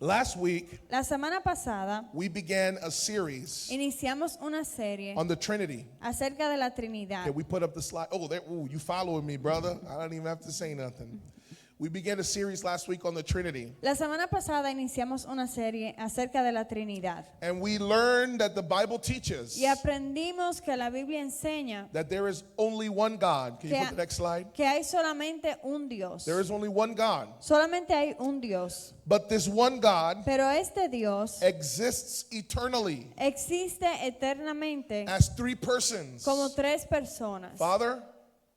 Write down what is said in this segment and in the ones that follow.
Last week, La semana pasada we began a series iniciamos una serie on the Trinity. acerca de la Trinidad. Can we put up the slide? Oh, there, ooh, you following me, brother. I don't even have to say nothing. We began a series last week on the Trinity. La semana pasada iniciamos una serie acerca de la Trinidad. And we learned that the Bible teaches Y aprendimos que la Biblia enseña that there is only one God. Can you put the next slide? que hay solamente un Dios. There is only one God. Solamente hay un Dios. But this one God Pero este Dios exists eternally existe eternamente as three persons: como tres personas. Father,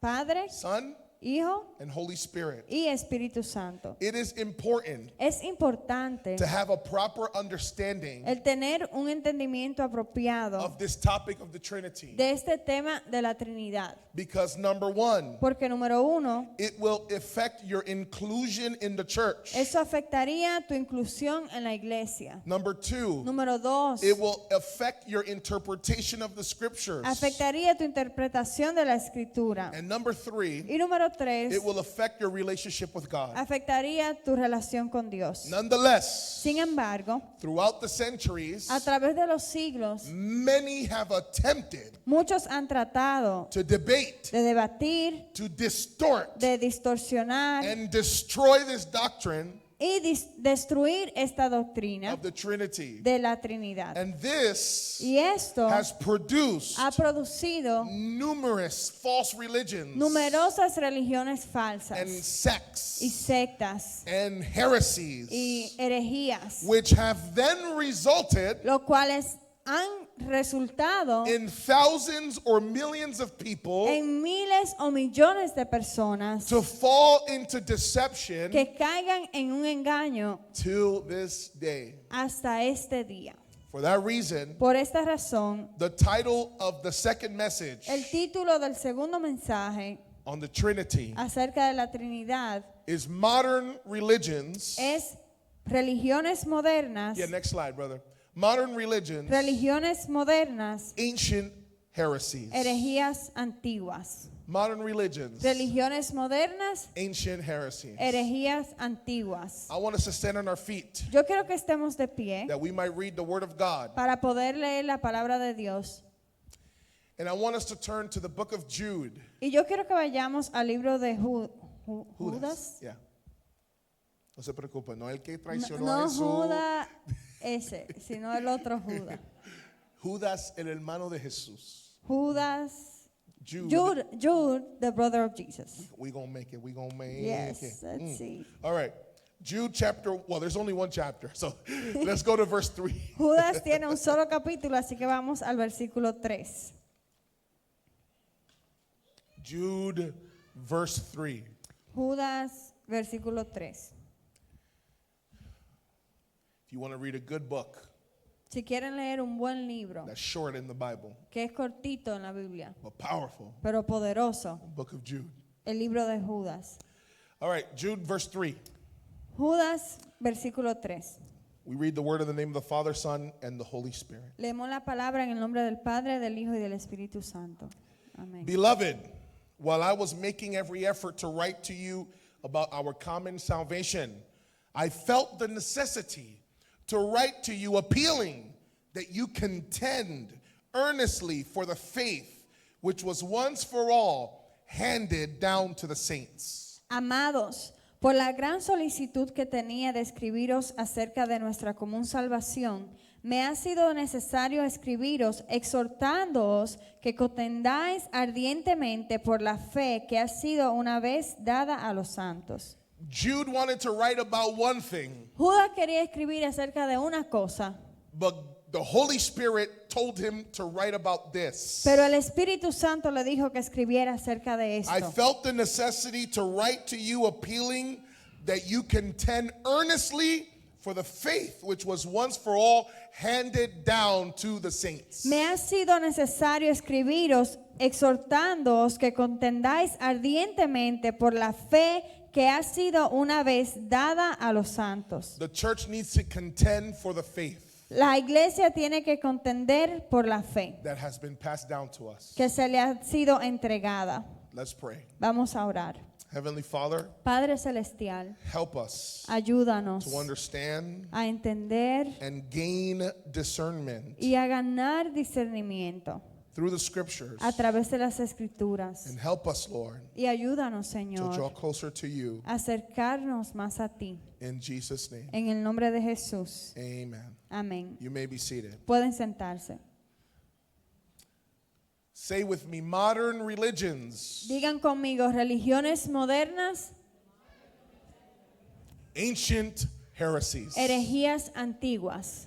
Padre, Son, Hijo and Holy Spirit. y Espíritu Santo. It is important Es importante to have a proper understanding el tener un entendimiento apropiado of this topic of the Trinity. de este tema de la Trinidad. Because number one, Porque número uno, it will affect your inclusion in the church. eso afectaría tu inclusión en la iglesia. Number two, Número dos, it will affect your interpretation of the scriptures. afectaría tu interpretación de la escritura. And number three, Y número tres, it will affect your relationship with God. afectaría tu relación con Dios. Nonetheless, Sin embargo, throughout the centuries, a través de los siglos, many have attempted muchos han tratado to debate, de debatir, to distort, de distorsionar and destroy this doctrine y destruir esta doctrina of the Trinity. de la Trinidad. And this Y esto has produced ha producido numerous false religions numerosas religiones and falsas y sects sectas and heresies, y herejías, which have then resulted los cuales han resultado in thousands or millions of people en miles o millones de personas to fall into deception que caigan en un engaño till this day. hasta este día. For that reason, Por esta razón, the title of the second message el título del segundo mensaje on the Trinity acerca de la Trinidad is Modern Religions. es religiones modernas, Yeah, next slide, brother. Modern religions, religiones modernas, ancient heresies. herejías antiguas. Modern religions, Religiones modernas, ancient heresies. herejías antiguas. I want us to stand on our feet Yo quiero que estemos de pie that we might read the Word of God. para poder leer la palabra de Dios. And I want us to turn to the book of Jude. Y yo quiero que vayamos al libro de Judas. Yeah. No se preocupe, no el que traicionó a No Jesús. Judas ese, sino el otro Judas. Judas, el hermano de Jesús. Judas, Jude. Jude, the brother of Jesus. We gonna make it. We gonna make Yes, it. let's see. All right. Jude chapter, well, there's only one chapter. So let's go to verse 3. Judas tiene un solo capítulo, así que vamos al versículo 3. Jude, verse 3. Judas, versículo 3. If you want to read a good book Si quieren leer un buen libro, that's short in the Bible, que es cortito en la Biblia, but powerful, pero poderoso, book of Jude. el libro de Judas. All right, Jude, verse 3. Judas, versículo 3. We read the word in the name of the Father, Son, and the Holy Spirit. Leemos la palabra en el nombre del Padre, del Hijo y del Espíritu Santo. Amén. Beloved, while I was making every effort to write to you about our common salvation, I felt the necessity to write to you appealing that you contend earnestly for the faith which was once for all handed down to the saints. Amados, por la gran solicitud que tenía de escribiros acerca de nuestra común salvación, me ha sido necesario escribiros exhortándoos que contendáis ardientemente por la fe que ha sido una vez dada a los santos. Jude wanted to write about one thing, Judas quería escribir acerca de una cosa, but the Holy Spirit told him to write about this. pero el Espíritu Santo le dijo que escribiera acerca de I esto. felt the necessity to write to you appealing that you contend earnestly for the faith which was once for all handed down to the saints. Me ha sido necesario escribiros exhortándoos que contendáis ardientemente por la fe que ha sido una vez dada a los santos. The church needs to contend for the faith La iglesia tiene que contender por la fe that has been passed down to us. que se le ha sido entregada. Let's pray. Vamos a orar. Heavenly Father, Padre Celestial, help us ayúdanos to understand a entender and gain discernment y a ganar discernimiento through the scriptures. a través de las Escrituras. And help us, Lord, Y ayúdanos, to draw Señor, closer to you. a acercarnos más a ti. In Jesus' name, En el nombre de Jesús. amen. Amén. You may be seated. Pueden sentarse. Say with me, modern religions, Digan conmigo, religiones modernas, ancient heresies. herejías antiguas.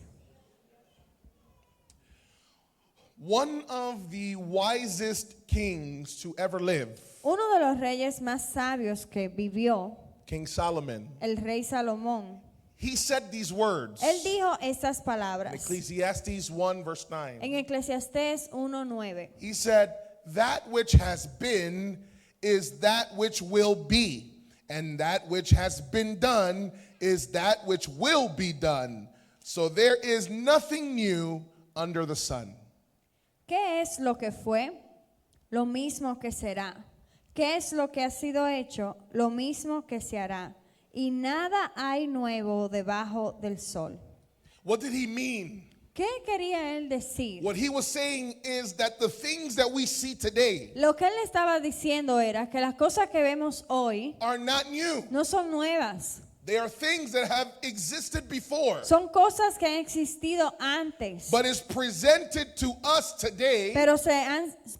One of the wisest kings to ever live, Uno de los reyes más sabios que vivió, King Solomon, el rey Salomón, he said these words. él dijo estas In palabras Ecclesiastes 1 verse 9. en Eclesiastés 1:9. He said, that which has been is that which will be, and that which has been done is that which will be done. So there is nothing new under the sun. ¿Qué es lo que fue? Lo mismo que será. ¿Qué es lo que ha sido hecho? Lo mismo que se hará. Y nada hay nuevo debajo del sol. What did he mean? ¿Qué quería él decir? What he was saying is that the things that we see today Lo que él estaba diciendo era que las cosas que vemos hoy are not new. no son nuevas. They are things that have existed before, Son cosas que han existido antes. but is presented to us today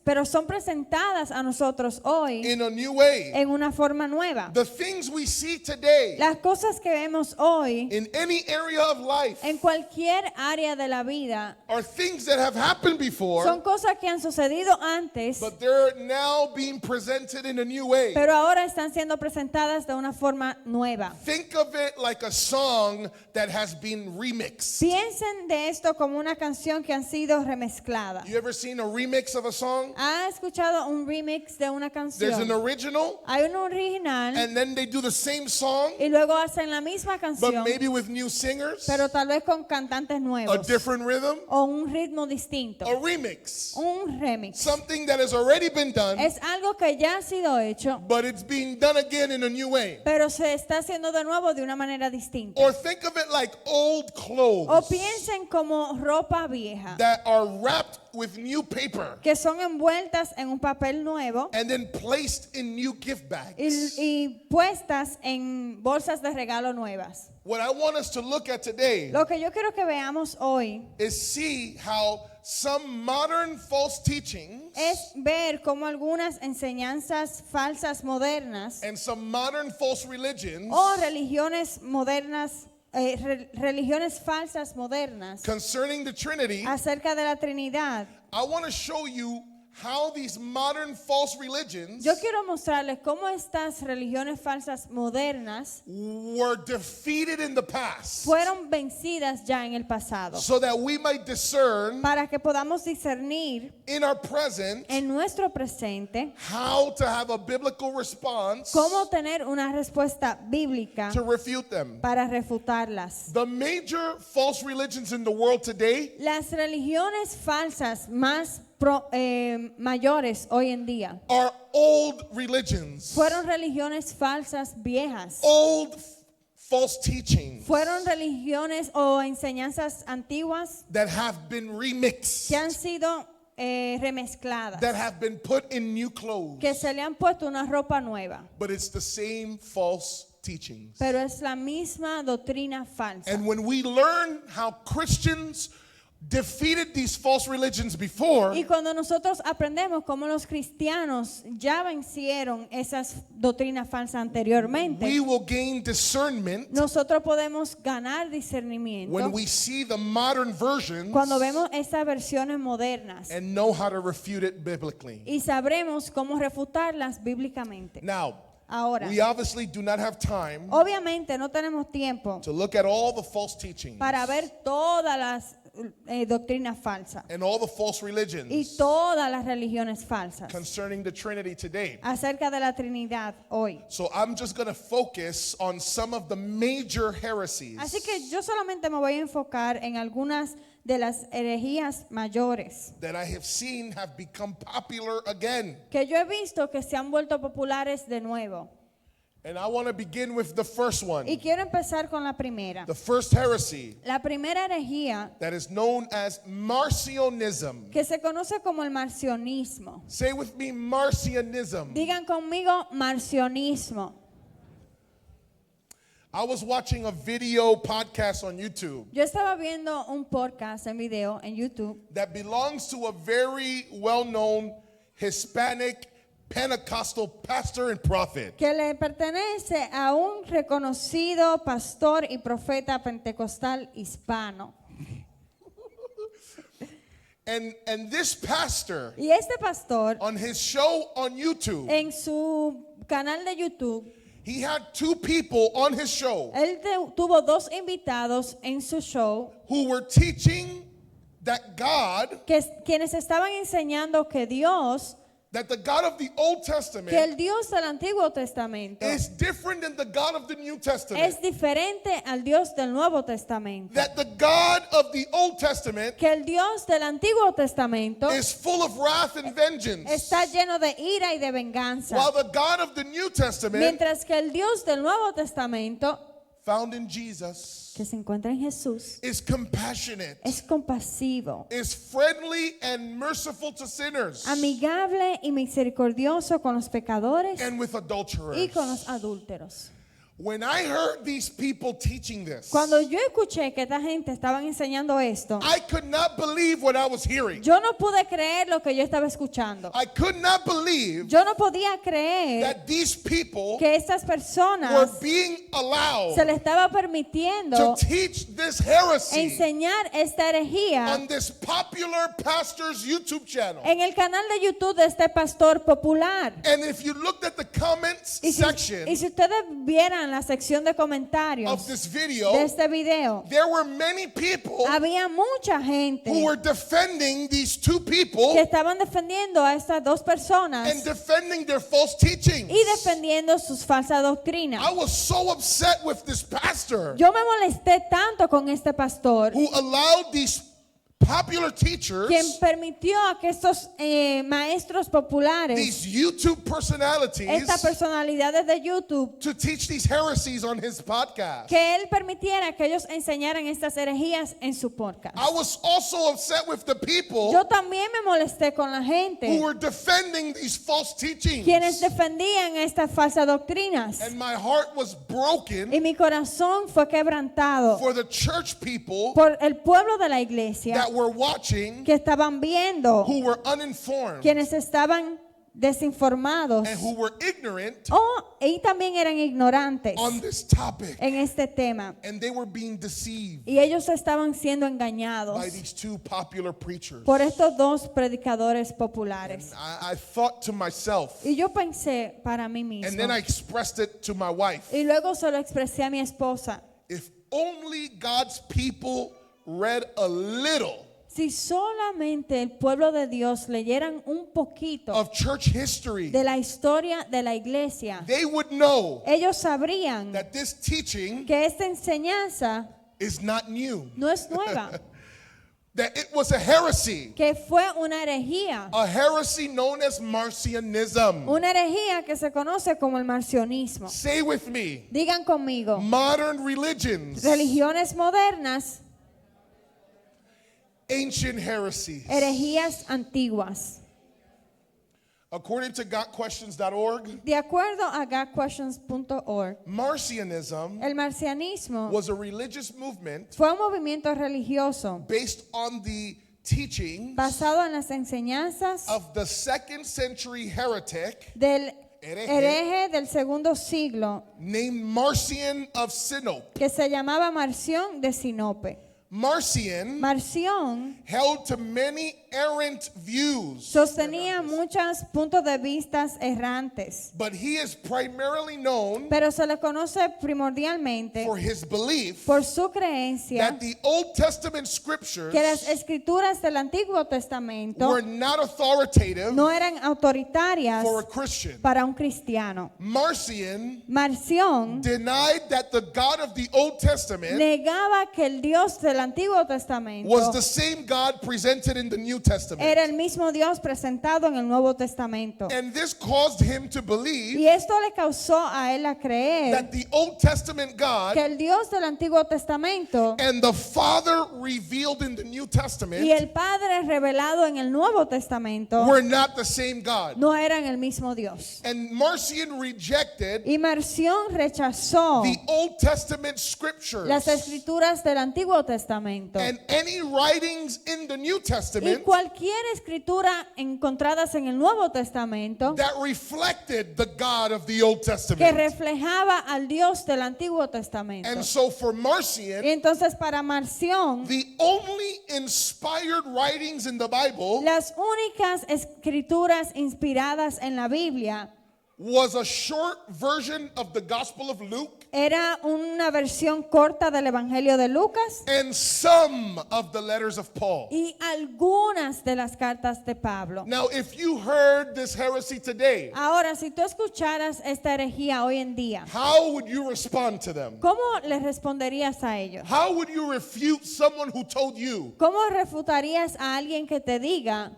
Pero son presentadas a nosotros hoy in a new way. en una forma nueva. The things we see today Las cosas que vemos hoy in any area of life en cualquier área de la vida are things that have happened before, son cosas que han sucedido antes, but they're now being presented in a new way. pero ahora están siendo presentadas de una forma nueva. Think of it like a song that has been remixed. Piensen de esto como una canción que han sido remezcladas. You ever seen a remix of a song? ¿Ha escuchado un remix de una There's an canción? original, Hay un original and then they do the same song, y luego hacen la misma but canción, maybe with new singers, pero tal vez con cantantes a nuevos different rhythm, o un ritmo distinto. a remix. Un remix. Something that has already been done, Es algo que ya ha sido hecho, but it's being done again in a new way. pero se está haciendo de nuevo de una manera distinta. Or think of it like old O clothes piensen como ropa vieja that are wrapped with new paper que son envueltas en un papel nuevo and then placed in new gift bags. y puestas en bolsas de regalo nuevas. What I want us to look at today Lo que yo quiero que veamos hoy is see how some modern false teachings es ver cómo algunas enseñanzas falsas modernas and some modern false religions o religiones modernas, religiones falsas modernas concerning the Trinity. acerca de la Trinidad. I want to show you how these modern false religions Yo quiero mostrarles cómo estas religiones falsas modernas were defeated in the past fueron vencidas ya en el pasado, so that we might discern para que podamos discernir in our present en nuestro presente how to have a biblical response cómo tener una respuesta bíblica to refute them. para refutarlas. The major false religions in the world today Las religiones falsas más mayores hoy en día are old religions, fueron religiones falsas viejas, old false teachings fueron religiones o enseñanzas antiguas that have been remixed, que han sido remezcladas, that have been put in new clothes, que se le han puesto una ropa nueva, but it's the same false teachings. pero es la misma doctrina falsa. And when we learn how Christians defeated these false religions before, Y cuando nosotros aprendemos cómo los cristianos ya vencieron esas doctrinas falsas anteriormente, we will gain discernment nosotros podemos ganar discernimiento when we see the modern versions cuando vemos esas versiones modernas and know how to refute it biblically. y sabremos cómo refutarlas bíblicamente. Now, Ahora, we obviously do not have time obviamente no tenemos tiempo to look at all the false teachings para ver todas las doctrinas falsas and all the false y religions todas las religiones falsas concerning the Trinity today. acerca de la Trinidad hoy. So I'm just going to focus on some of the major heresies Así que yo solamente me voy a enfocar en algunas de las herejías mayores that I have seen have become popular again. que yo he visto que se han vuelto populares de nuevo. And I want to begin with the first one. Y quiero empezar con la primera. The first heresy La primera herejía that is known as Marcionism. que se conoce como el marcionismo. Say with me, Marcionism. Digan conmigo marcionismo. I was watching a video podcast on YouTube Yo estaba viendo un podcast en video en YouTube that belongs to a very well-known Hispanic Pentecostal pastor and prophet. que le pertenece a un reconocido pastor y profeta pentecostal hispano. And this pastor, Y este pastor, on his show on YouTube, en su canal de YouTube, he had two people on his show él tuvo dos invitados en su show who were teaching that God, quienes estaban enseñando que that the God of the Old que Testament el Dios del Antiguo Testamento is different than the God of the New es Testament. diferente al Dios del Nuevo Testamento. That the God of the Old Testament Que el Dios del Antiguo Testamento is full of wrath and vengeance, está lleno de ira y de venganza. while the God of the New Testament, Mientras que el Dios del Nuevo Testamento, found in Jesus, que se encuentra en Jesús, is compassionate, es compasivo, is friendly and merciful to sinners, amigable y misericordioso con los pecadores and with y adulterers. con los adúlteros. When I heard these people teaching this, Cuando yo escuché que esta gente estaban enseñando esto, I could not believe what I was hearing. yo no pude creer lo que yo estaba escuchando. I could not believe Yo no podía creer that these people que estas were personas being allowed se le estaba permitiendo to teach this heresy enseñar esta herejía on this popular pastor's YouTube channel. en el canal de YouTube de este pastor popular. And if you looked at the comments Y section si ustedes vieran la sección de of comentarios this de video, este video, there were many people había mucha gente who were defending these two que people estaban defendiendo a estas dos personas and defending their false teachings. y defendiendo sus falsas doctrinas. I was so upset with this pastor Yo me molesté tanto con este pastor, who allowed these popular teachers, quien permitió a que estos maestros populares, these YouTube personalities, estas personalidades de YouTube, to teach these heresies on his podcast. que él permitiera que ellos enseñaran estas herejías en su podcast. I was also upset with the people Yo también me molesté con la who gente were defending these false teachings. quienes defendían estas falsas doctrinas. And my heart was broken Y mi corazón fue quebrantado for the church people por el pueblo de la iglesia that were watching que estaban viendo, who were uninformed quienes estaban desinformados and who were ignorant y también eran ignorantes on this topic. en este tema. And they were being deceived Y ellos estaban siendo engañados by these two popular preachers. por estos dos predicadores populares. I thought to myself, Y yo pensé para mí and then I mismo, expressed it to my wife, y luego se lo expresé a mi esposa, if only God's people read a little si solamente el pueblo de Dios leyeran un poquito of church history, de la historia de la iglesia, they would know ellos sabrían that this teaching que esta enseñanza is not new, no es nueva, that it was a heresy, que fue una herejía, a heresy known as Marcionism. una herejía que se conoce como el marcionismo. Say with me, Digan conmigo, modern religions, religiones modernas, ancient heresies. herejías antiguas. According to GotQuestions.org, De acuerdo a godquestions.org, Marcionism el marcianismo was a religious movement fue un movimiento religioso based on the teaching basado en las enseñanzas of the 2nd century heretic del Hereje. hereje del segundo siglo named Marcion of Sinope. que se llamaba Marción de Sinope. Marcion Marción held to many errant views, sostenía muchos puntos de vista errantes, but he is primarily known pero se le conoce primordialmente for his belief por su creencia that the Old Testament scriptures que las escrituras del Antiguo Testamento were not authoritative no eran autoritarias for a Christian. para un cristiano. Marcion Marción denied that the God of the Old Testament negaba que el Dios del Antiguo Testamento was the same God presented in the New Testament. era el mismo Dios presentado en el Nuevo Testamento. And this caused him to believe Y esto le causó a él a creer that the Old Testament God que el Dios del Antiguo Testamento and the Father revealed in the New Testament y el Padre revelado en el Nuevo Testamento were not the same God. no eran el mismo Dios. And Marcion rejected Y Marción rechazó the Old Testament scriptures las escrituras del Antiguo Testamento. and any writings in the New Y Testament cualquier escritura encontradas en el Nuevo Testamento that reflected the God of the Old que Testament. reflejaba al Dios del Antiguo Testamento. And so for Y Marcion, entonces para Marción, the only inspired writings in the Bible las únicas escrituras inspiradas en la Biblia was a short version of the Gospel of Luke era una versión corta del Evangelio de Lucas and some of the letters of Paul. y algunas de las cartas de Pablo. Now, if you heard this heresy today, Ahora, si tú escucharas esta herejía hoy en día, how would you respond to them? ¿cómo le responderías a ellos? How would you refute someone who told you, ¿Cómo refutarías a alguien que te diga,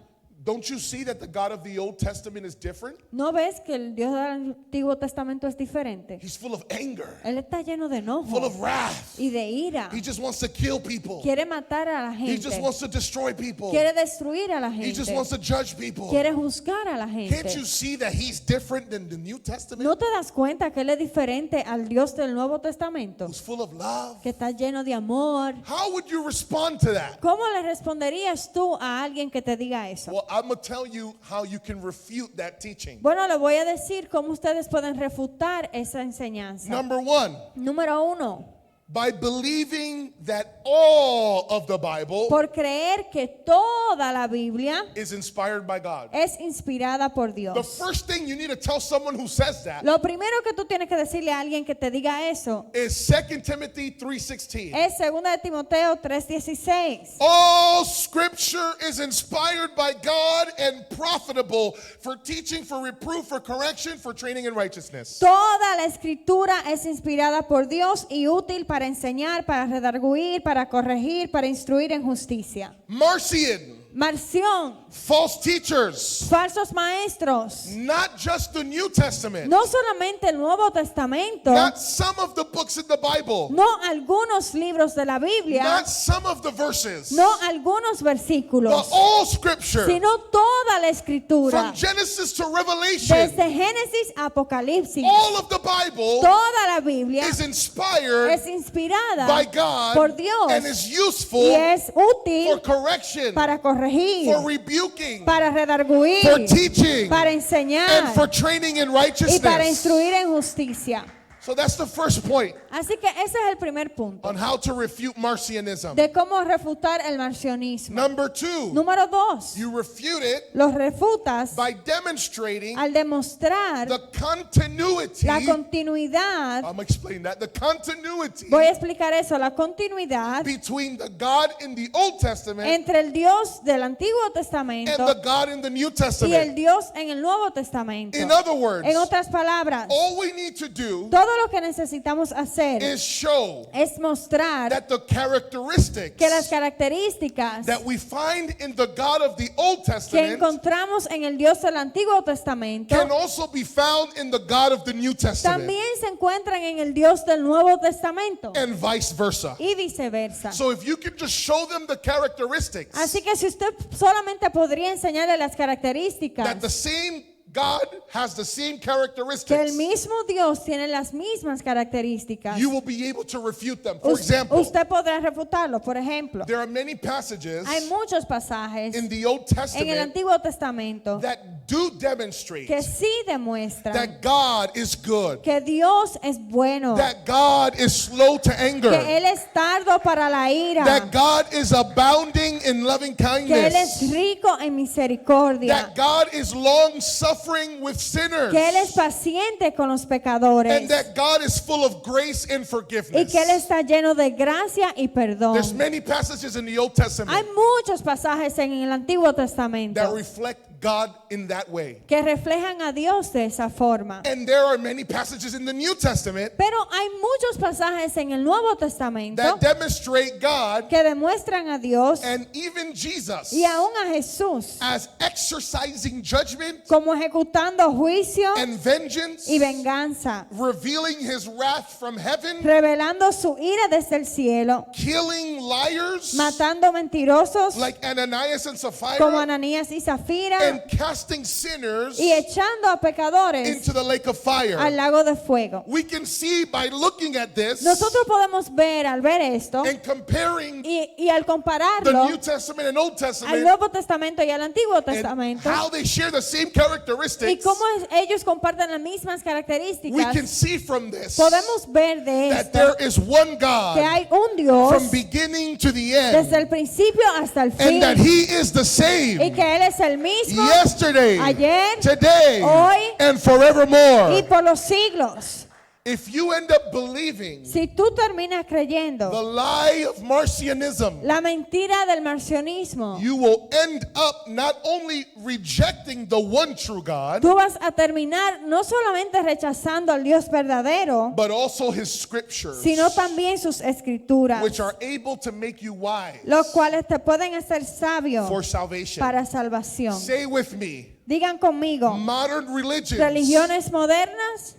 don't you see that the God of the Old Testament is different? ¿no ves que el Dios del Antiguo Testamento es diferente? He's full of anger, Él está lleno de enojo full of wrath. y de ira. He just wants to kill people. Quiere matar a la He just gente. wants to destroy people. Quiere destruir a la He just gente. wants to judge people. Quiere juzgar a la Can't gente. you see that he's different than the New Testament? ¿No te das cuenta que Él es diferente al Dios del Nuevo Testamento? Who's full of love? Que está lleno de amor. How would you respond to that? ¿Cómo le responderías tú a alguien que te diga eso? Well, I'm going to tell you how you can refute that teaching. Bueno, le voy a decir cómo ustedes pueden refutar esa enseñanza. Number one, Número uno, by believing that all of the Bible por creer que toda la Biblia is inspired by God. es inspirada por The Dios. first thing you need to tell someone who says that Lo primero que tú tienes que decirle a alguien que te diga eso is 2 Timothy 3:16. es 2 de Timoteo 3:16. All scripture is inspired by God and profitable for teaching, for reproof, for correction, for training in righteousness. Toda la escritura es inspirada por Dios y útil para enseñar, para redarguir, para corregir, para instruir en justicia. Marcion, Marción, false teachers, falsos maestros, not just the New Testament, no solamente el Nuevo Testamento, not some of the books in the Bible, no algunos libros de la Biblia, not some of the verses, no algunos but versículos, all scripture sino toda la escritura, from Genesis to Revelation. desde Génesis a Apocalipsis. All of the Bible Toda la Biblia is inspired es inspirada by God por Dios and is useful y es for útil correction, para corregir, for rebuking, para redarguir, for teaching, para and enseñar for training in y para righteousness. instruir en justicia. So that's the first point Así que ese es el primer punto on how to refute Marcionism. de cómo refutar el marcionismo. Number two, Número dos, you refute it los refutas by demonstrating al demostrar the continuity. la continuidad. I'm explaining that. The continuity Voy a explicar eso, la continuidad between the God in the Old Testament entre el Dios del Antiguo and the Testamento God in the New y el Testament. Dios en el Nuevo Testamento. In other words, En otras palabras, all we need to do todo lo que necesitamos hacer is show es mostrar that the characteristics que las características that we find in the God of the Old que Testament encontramos en el Dios del Antiguo Testamento can also be found in the God of the New Testament, también se encuentran en el Dios del Nuevo Testamento and vice versa. y viceversa. So if you can just show them the characteristics Así que si usted solamente podría enseñarle las características that the same God has the same que el characteristics, mismo Dios tiene las mismas características, you will be able to refute them. For example, usted podrá refutarlo. Por ejemplo, there are many passages hay muchos pasajes in the Old en el Testament Antiguo Testamento that do demonstrate que sí demuestran that God is good, que Dios es bueno, that God is slow to anger, que Él es tardo para la ira, that God is abounding in loving que Él es kindness, rico en misericordia, that God is long suffering with sinners, que Él es paciente con los pecadores and that God is full of grace and y forgiveness. que Él está lleno de gracia y perdón. There's many passages in the Old Hay Testament muchos pasajes en el Antiguo that Testamento reflect God in that way. que reflejan a Dios de esa forma. And there are many passages in the New Testament Pero hay muchos pasajes en el Nuevo Testamento that demonstrate God que demuestran a Dios and even Jesus y aún a Jesús as exercising judgment como ejecutando juicio and vengeance, y venganza, revealing his wrath from heaven, revelando su ira desde el cielo, killing liars matando mentirosos like Ananias and como Sapphira, Ananías y Zafira and casting sinners y echando a pecadores into the lake of fire. al lago de fuego. We can see by looking at this Nosotros podemos ver al ver esto and comparing y al the compararlo New Testament and Old al Testament Nuevo Testamento y al Antiguo and Testamento how they share the same y characteristics. cómo ellos comparten las mismas We características. can see from this Podemos ver de that esto there is one que God hay un Dios from beginning to the desde end, el principio hasta el fin and that He is the y same que Él es el mismo yesterday, ayer, today, hoy, and y forevermore. por los siglos. If you end up believing Si tú terminas the creyendo lie of Marcionism, la mentira del marcionismo, you will end up not only rejecting the one true God, tú vas a terminar no solamente rechazando al Dios verdadero, but also His scriptures, sino también sus escrituras, which are able to make you wise los cuales te pueden hacer sabio for salvation. para salvación. Say with me, Digan conmigo, modern religions, religiones modernas,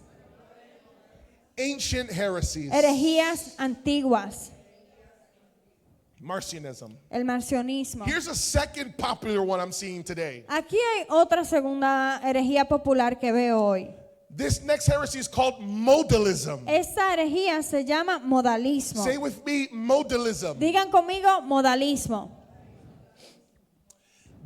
ancient heresies, herejías antiguas, Marcionism. el marcionismo. Here's a second popular one I'm seeing today. Aquí hay otra segunda herejía popular que veo hoy. This next heresy is called modalism. Esta herejía se llama modalismo. Say with me, modalism. Digan conmigo modalismo.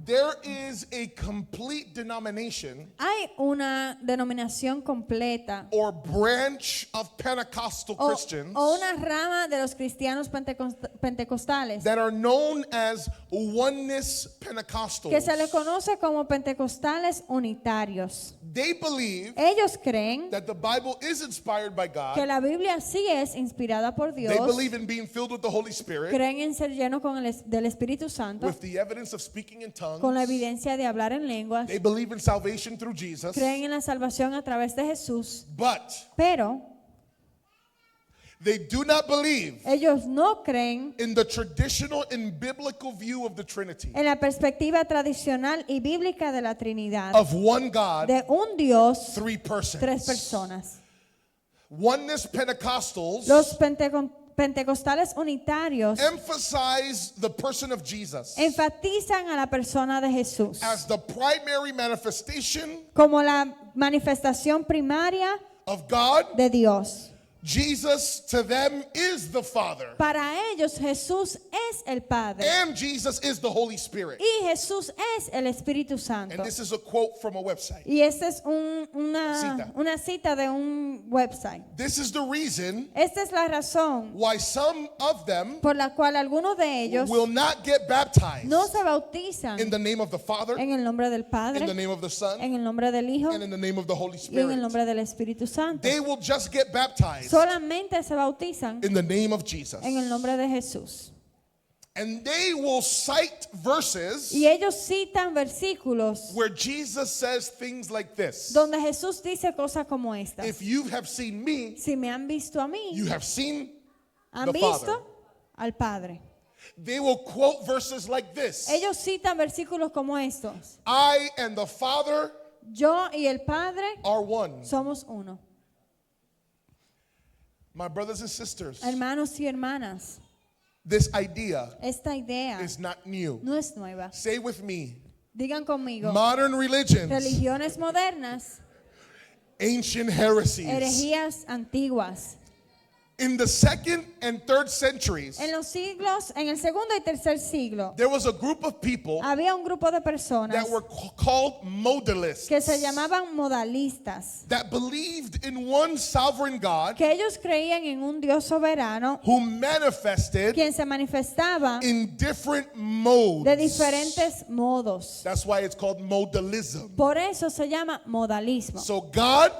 There is a complete denomination Hay una denominación completa or branch of Pentecostal o Christians una rama de los cristianos pentecostales that are known as oneness Pentecostals. que se le conoce como pentecostales unitarios. They believe Ellos creen that the Bible is inspired by God. que la Biblia sí es inspirada por Dios. They believe in being filled with the Holy Spirit, Creen en ser lleno con del Espíritu Santo, with the evidence of speaking in tongues. con la evidencia de hablar en lenguas. They believe in salvation through Jesus. Creen en la salvación a través de Jesús, But pero they do not believe ellos no creen in the traditional and biblical view of the Trinity, en la perspectiva tradicional y bíblica de la Trinidad, of one God, de un Dios, three persons. tres personas. Oneness Pentecostals Los pentecostales unitarios emphasize the person of Jesus enfatizan a la persona de Jesús as the primary manifestation como la manifestación primaria of God. de Dios. Jesus to them is the Father, Para ellos Jesús es el Padre and Jesus is the Holy Spirit. y Jesús es el Espíritu And Santo. this is a quote from a website. Y esta es Cita. una cita de un website. This is the reason Esta es la razón why some of them por la cual algunos de ellos will not get baptized no se bautizan in the name of the Father, en el nombre del in the Padre, name of the Son, en el nombre del Hijo and in the name of the Holy y en el Spirit. nombre del Espíritu Santo. They will just get baptized Solamente se bautizan in the name of Jesus. en el nombre de Jesús. And they will cite verses Y ellos citan versículos where Jesus says things like this. donde Jesús dice cosas como estas. If you have seen me, Si me han visto a mí, you have seen han the visto Father. al Padre. They will quote verses like this. Ellos citan versículos como estos. I and the Father Yo y el Padre are one. somos uno. My brothers and sisters, Hermanos y hermanas, this idea esta idea is not new. no es nueva. Say with me, Digan conmigo, modern religions, religiones modernas, ancient heresies. herejías antiguas. In the second and third centuries, En los siglos, en el segundo y tercer siglo, there was a group of people había un grupo de personas that were called modalists, que se llamaban modalistas, that believed in one sovereign God que ellos creían en un Dios soberano, who manifested quien se manifestaba in different modes. de diferentes modos. That's why it's called modalism. Por eso se llama modalismo. So God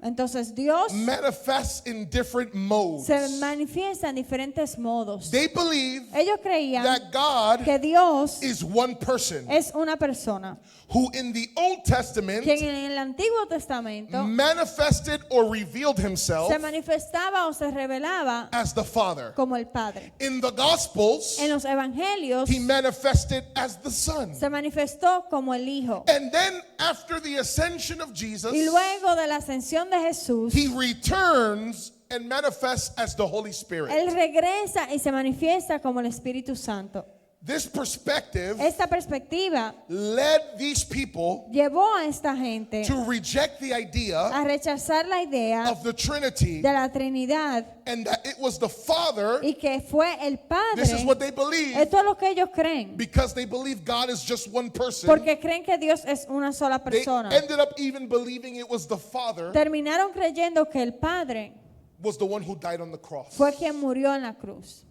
Entonces Dios manifests in different modes. se manifiesta en diferentes modos. They believe Ellos creían that God que Dios is one person es una persona who in the Old Testament quien en el Antiguo Testamento manifested or revealed himself se manifestaba o se revelaba as the Father. como el Padre. In the Gospels, En los Evangelios he manifested as the Son. se manifestó como el Hijo. And then after the ascension of Jesus, Y luego de la ascensión de Jesús, he returns and manifests as the Holy Spirit. Él regresa y se manifiesta como el Espíritu Santo. This perspective Esta perspectiva led these people llevó a esta gente to reject the idea a rechazar la idea of the Trinity de la Trinidad and that it was the Father. y que fue el This is what Padre. they believe Esto es lo que ellos creen, because they believe God is just one person. porque creen que Dios es una sola They persona. ended up even believing it was the Father Terminaron creyendo que el Padre was the one who died on the cross. fue quien murió en la cruz.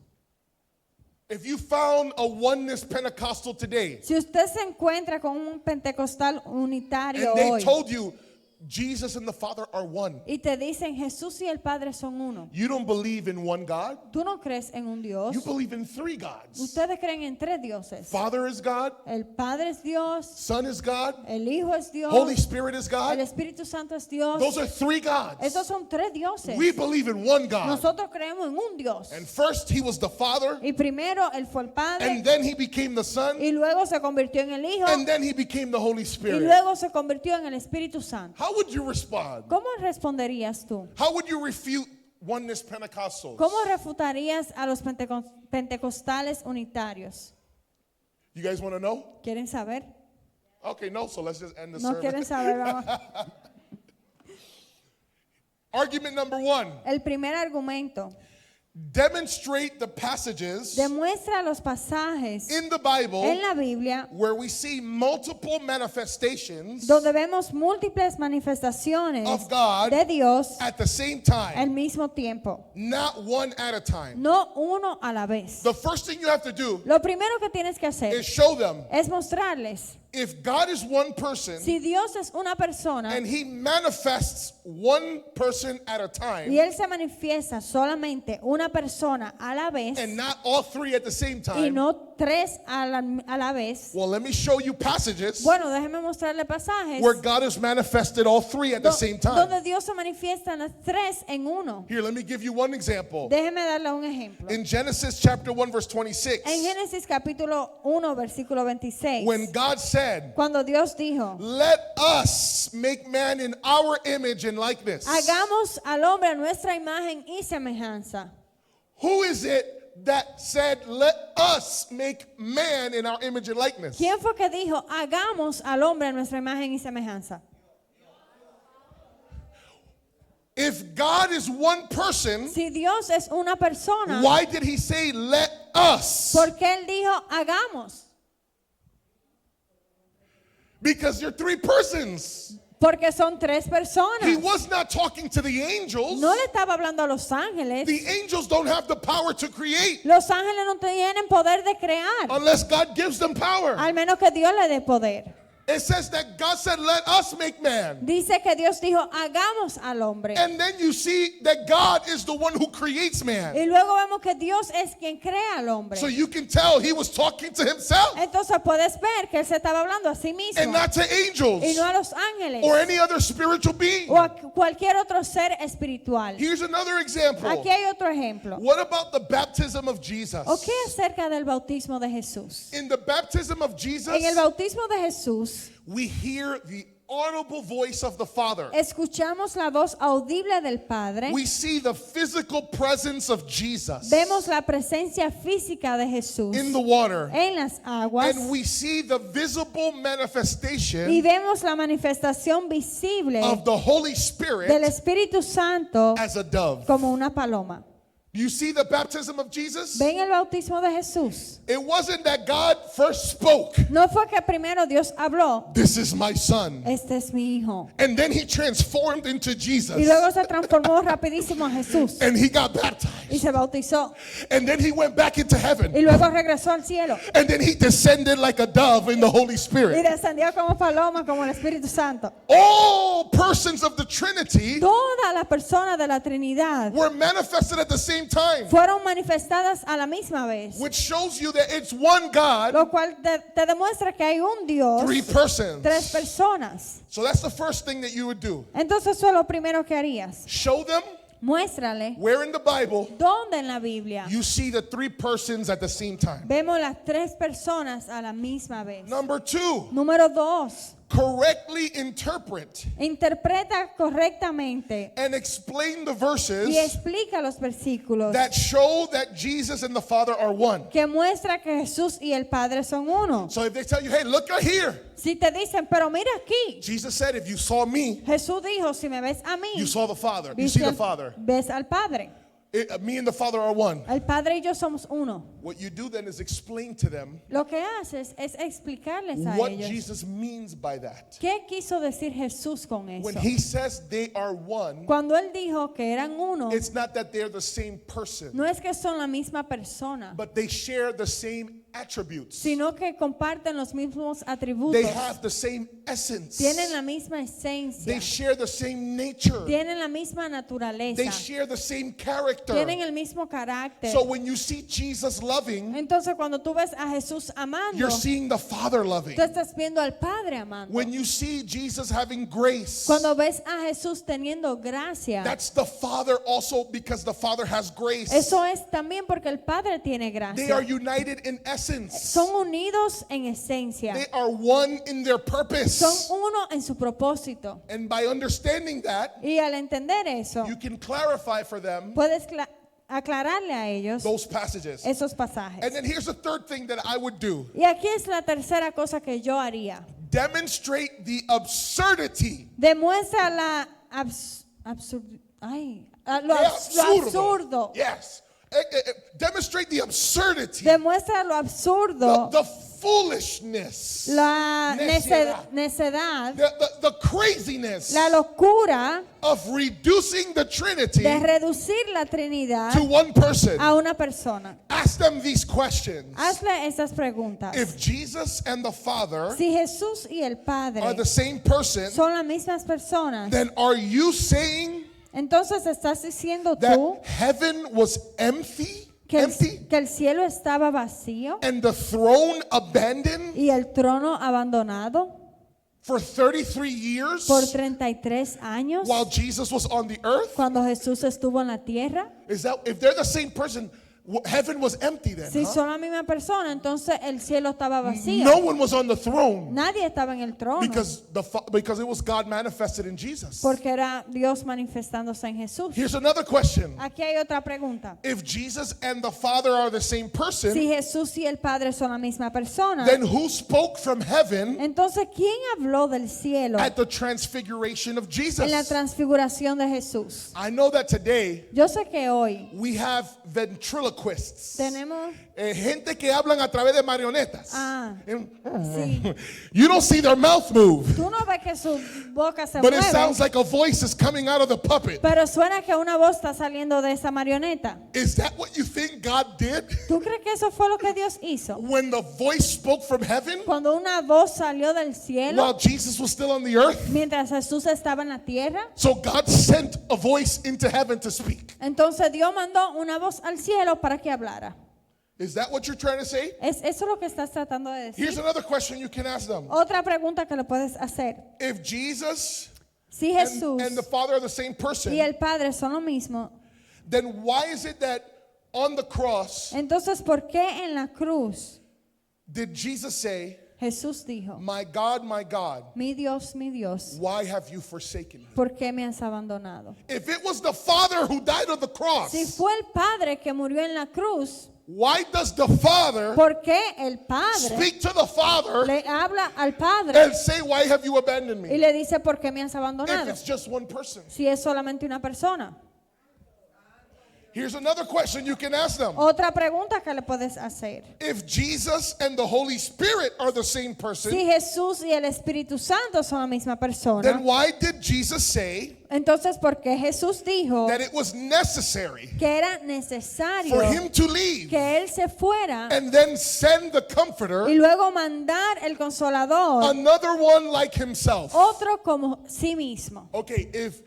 If you found a oneness Pentecostal today Si usted se encuentra con un pentecostal unitario and they hoy told you Jesus and the Father are one, y te dicen Jesús y el Padre son uno, you don't believe in one God, tú no crees en un Dios. you believe in three gods. Ustedes creen en tres dioses. Father is God, El Padre es Dios, Son is God, el Hijo es Dios, Holy Spirit is el God. Espíritu Santo es Dios. Those are three gods. Esos son tres dioses. We believe in one God. Nosotros creemos en un Dios. And first he was the Father, Y primero Él fue el Padre, and then he became the Son, y luego se convirtió en el Hijo, and then he became the Holy y Spirit. luego se convirtió en el Espíritu Santo. How would you respond? ¿Cómo responderías tú? How would you refute oneness Pentecostals? ¿Cómo refutarías a los pentecostales unitarios? You guys want to know? ¿Quieren saber? Okay, no, so let's just end the No sermon. quieren saber. Vamos. Argument number one. El primer argumento. Demonstrate the passages Demuestra los pasajes in the Bible en la Biblia where we see multiple manifestations donde vemos múltiples manifestaciones of God de Dios at the same al time, mismo tiempo, not one at a time. no uno a la vez. The first thing you have to do Lo primero que tienes que hacer is show them es mostrarles if God is one person si Dios es una persona and he manifests one person at a y time Él se manifiesta solamente una persona a la vez and not all three at the same y time. no tres a la vez. Well, let me show you passages Bueno, déjeme mostrarle pasajes where God has manifested all three at the same time. donde Dios se manifiesta en las tres en uno. Here, let me give you one example. Déjeme darle un ejemplo. In Genesis chapter 1 verse 26, En Génesis capítulo 1 versículo 26, when God said, cuando Dios dijo, "Let us make man in our image and likeness." hagamos al hombre a nuestra imagen y semejanza. Who is it that said, "Let us make man in our image and likeness"? ¿Quién fue que dijo, hagamos al hombre a nuestra imagen y semejanza? If God is one person, Si Dios es una persona, why did he say, "Let us"? ¿por qué Él dijo, hagamos? Because you're three persons. Porque son tres personas. He was not talking to the angels. No le estaba hablando a los ángeles. The angels don't have the power to create Los ángeles no tienen poder de crear, unless God gives them power. al menos que Dios le dé poder. It says that God said, "Let us make man." Dice que Dios dijo, hagamos al hombre. And then you see that God is the one who creates man. Y luego vemos que Dios es quien crea al hombre. So you can tell he was talking to himself Entonces puedes ver que Él se estaba hablando a sí mismo and not to angels y no a los ángeles or any other spiritual being. o a cualquier otro ser espiritual. Here's another example. Aquí hay otro ejemplo. What about the baptism of Jesus? ¿O qué acerca del bautismo de Jesús? In the baptism of Jesus, En el bautismo de Jesús we hear the audible voice of the Father. escuchamos la voz audible del Padre. We see the physical presence of Jesus Vemos la presencia física de Jesús in the water. en las aguas And we see the visible y manifestation vemos la manifestación visible of the Holy del Spirit Espíritu Santo as a dove. como una paloma. Do You see the baptism of Jesus? ¿Ven el bautismo de Jesús? It wasn't that God first spoke, No fue que primero Dios habló, "This is my son," este es mi hijo. and then he transformed into Jesus, Y luego se transformó rapidísimo a Jesús and he got y baptized, se bautizó. and then he went back into Y heaven, luego regresó al cielo. and then he descended like a dove in the Holy Y Spirit. descendió como paloma, como el Espíritu Santo. All persons of the Trinity Todas las personas de la Trinidad were manifested at the same time, fueron manifestadas a la misma vez. which shows you that it's one God, Lo cual te demuestra que hay un Dios, 3 persons. tres personas. So that's the first thing that you would do. Entonces eso es lo primero que harías. Show them Muéstrale where in the Bible dónde en la Biblia you see the 3 persons at the same time. vemos las tres personas a la misma vez. Number 2, Número 2. correctly interpret Interpreta correctamente and explain the y verses explica los versículos that show that Jesus and the Father are one. que muestra que Jesús y el Padre son uno. So if they tell you, "Hey, look right here," Si te dicen, pero mira aquí, Jesus said, "If you saw me, Jesús dijo, si me ves a mí, you saw the Father. You see viste the al- Father. ves al Padre. Me and the Father are one." El Padre y yo somos uno. What you do then is explain to them Lo que haces es explicarles a what ellos Jesus means by that. qué quiso decir Jesús con When eso. he says they are one, Cuando él dijo que eran uno, it's not that they're the same person, no es que son la misma persona, but they share the same attributes. sino que comparten los mismos atributos. They have the same essence. Tienen la misma esencia. They share the same nature. Tienen la misma naturaleza. They share the same character. Tienen el mismo carácter. So when you see Jesus loving, Entonces cuando tú ves a Jesús amando, you're seeing the Father loving. tú estás viendo al Padre amando. When you see Jesus having grace, Cuando ves a Jesús teniendo gracia, that's the Father also, because the Father has grace. eso es también porque el Padre tiene They are gracia. united in essence. Son unidos en esencia. They are one in their purpose. Son uno en su propósito. And by understanding that, Y al entender eso, you can clarify for them puedes aclararle a ellos those passages. esos pasajes. And then here's the third thing that I would do. Y aquí es la tercera cosa que yo haría. Demonstrate the absurdity. Demuestra la lo absurdo. Yes. Demonstrate the absurdity. Demuestra lo absurdo, The foolishness. la necedad. necedad, The craziness la locura of reducing the Trinity de reducir la Trinidad to one person. a una persona. Ask them these questions. Hazle estas preguntas. If Jesus and the Father Si Jesús y el Padre are the same person, son las mismas personas, then are you saying entonces estás diciendo that tú heaven was empty? que Empty? que el cielo estaba vacío And the throne abandoned y el trono abandonado for 33 years por 33 años while Jesus was on the earth? cuando Jesús estuvo en la tierra. Is that, if they're the same person, heaven was empty then? Si huh? son la misma persona, entonces el cielo estaba vacío. No one was on the throne Nadie estaba en el trono because it was God manifested in Jesus. porque era Dios manifestándose en Jesús. Here's another question. Aquí hay otra pregunta. If Jesus and the Father are the same person, Si Jesús y el Padre son la misma persona, then who spoke from heaven entonces ¿quién habló del cielo at the transfiguration of en la Jesus? transfiguración de Jesús? I know that today Yo sé que hoy we have ventriloquists. tenemos Gente que hablan a través de marionetas. sí. You don't see their mouth move, Tú no ves que su boca se but it sounds mueve, like a voice is coming out of the puppet. pero suena que una voz está saliendo de esa marioneta. Is that what you think God did? ¿Tú crees que eso fue lo que Dios hizo? When the voice spoke from heaven Cuando una voz salió del cielo while Jesus was still on the earth? mientras Jesús estaba en la tierra, So God sent a voice into heaven to speak. entonces Dios mandó una voz al cielo para que hablara. Is that what you're trying to say? ¿Es eso lo que estás tratando de Here's decir? another question you can ask them. Otra pregunta que le puedes hacer. If Jesus Si Jesús and the Father are the same person, y el Padre son lo mismo, then why is it that on the cross entonces ¿por qué en la cruz did Jesus say, Jesús dijo, my God, mi Dios, why have you forsaken me? ¿por qué me has abandonado? If it was the Father who died on the cross, Si fue el Padre que murió en la cruz, why does the Father ¿por qué el Padre speak to the Father le habla al Padre and say, why have you abandoned y me? le dice por qué me has If abandonado? it's just one person. Si es solamente una persona. Here's another question you can ask them. Otra pregunta que le puedes hacer. If Jesus and the Holy Spirit are the same person, Si Jesús y el Espíritu Santo son la misma then persona, why did Jesus say entonces ¿por qué Jesús dijo that it was necessary que era necesario for him to leave que Él se fuera and then send the y Comforter, luego mandar el Consolador, another one like himself? otro como sí mismo? Okay, if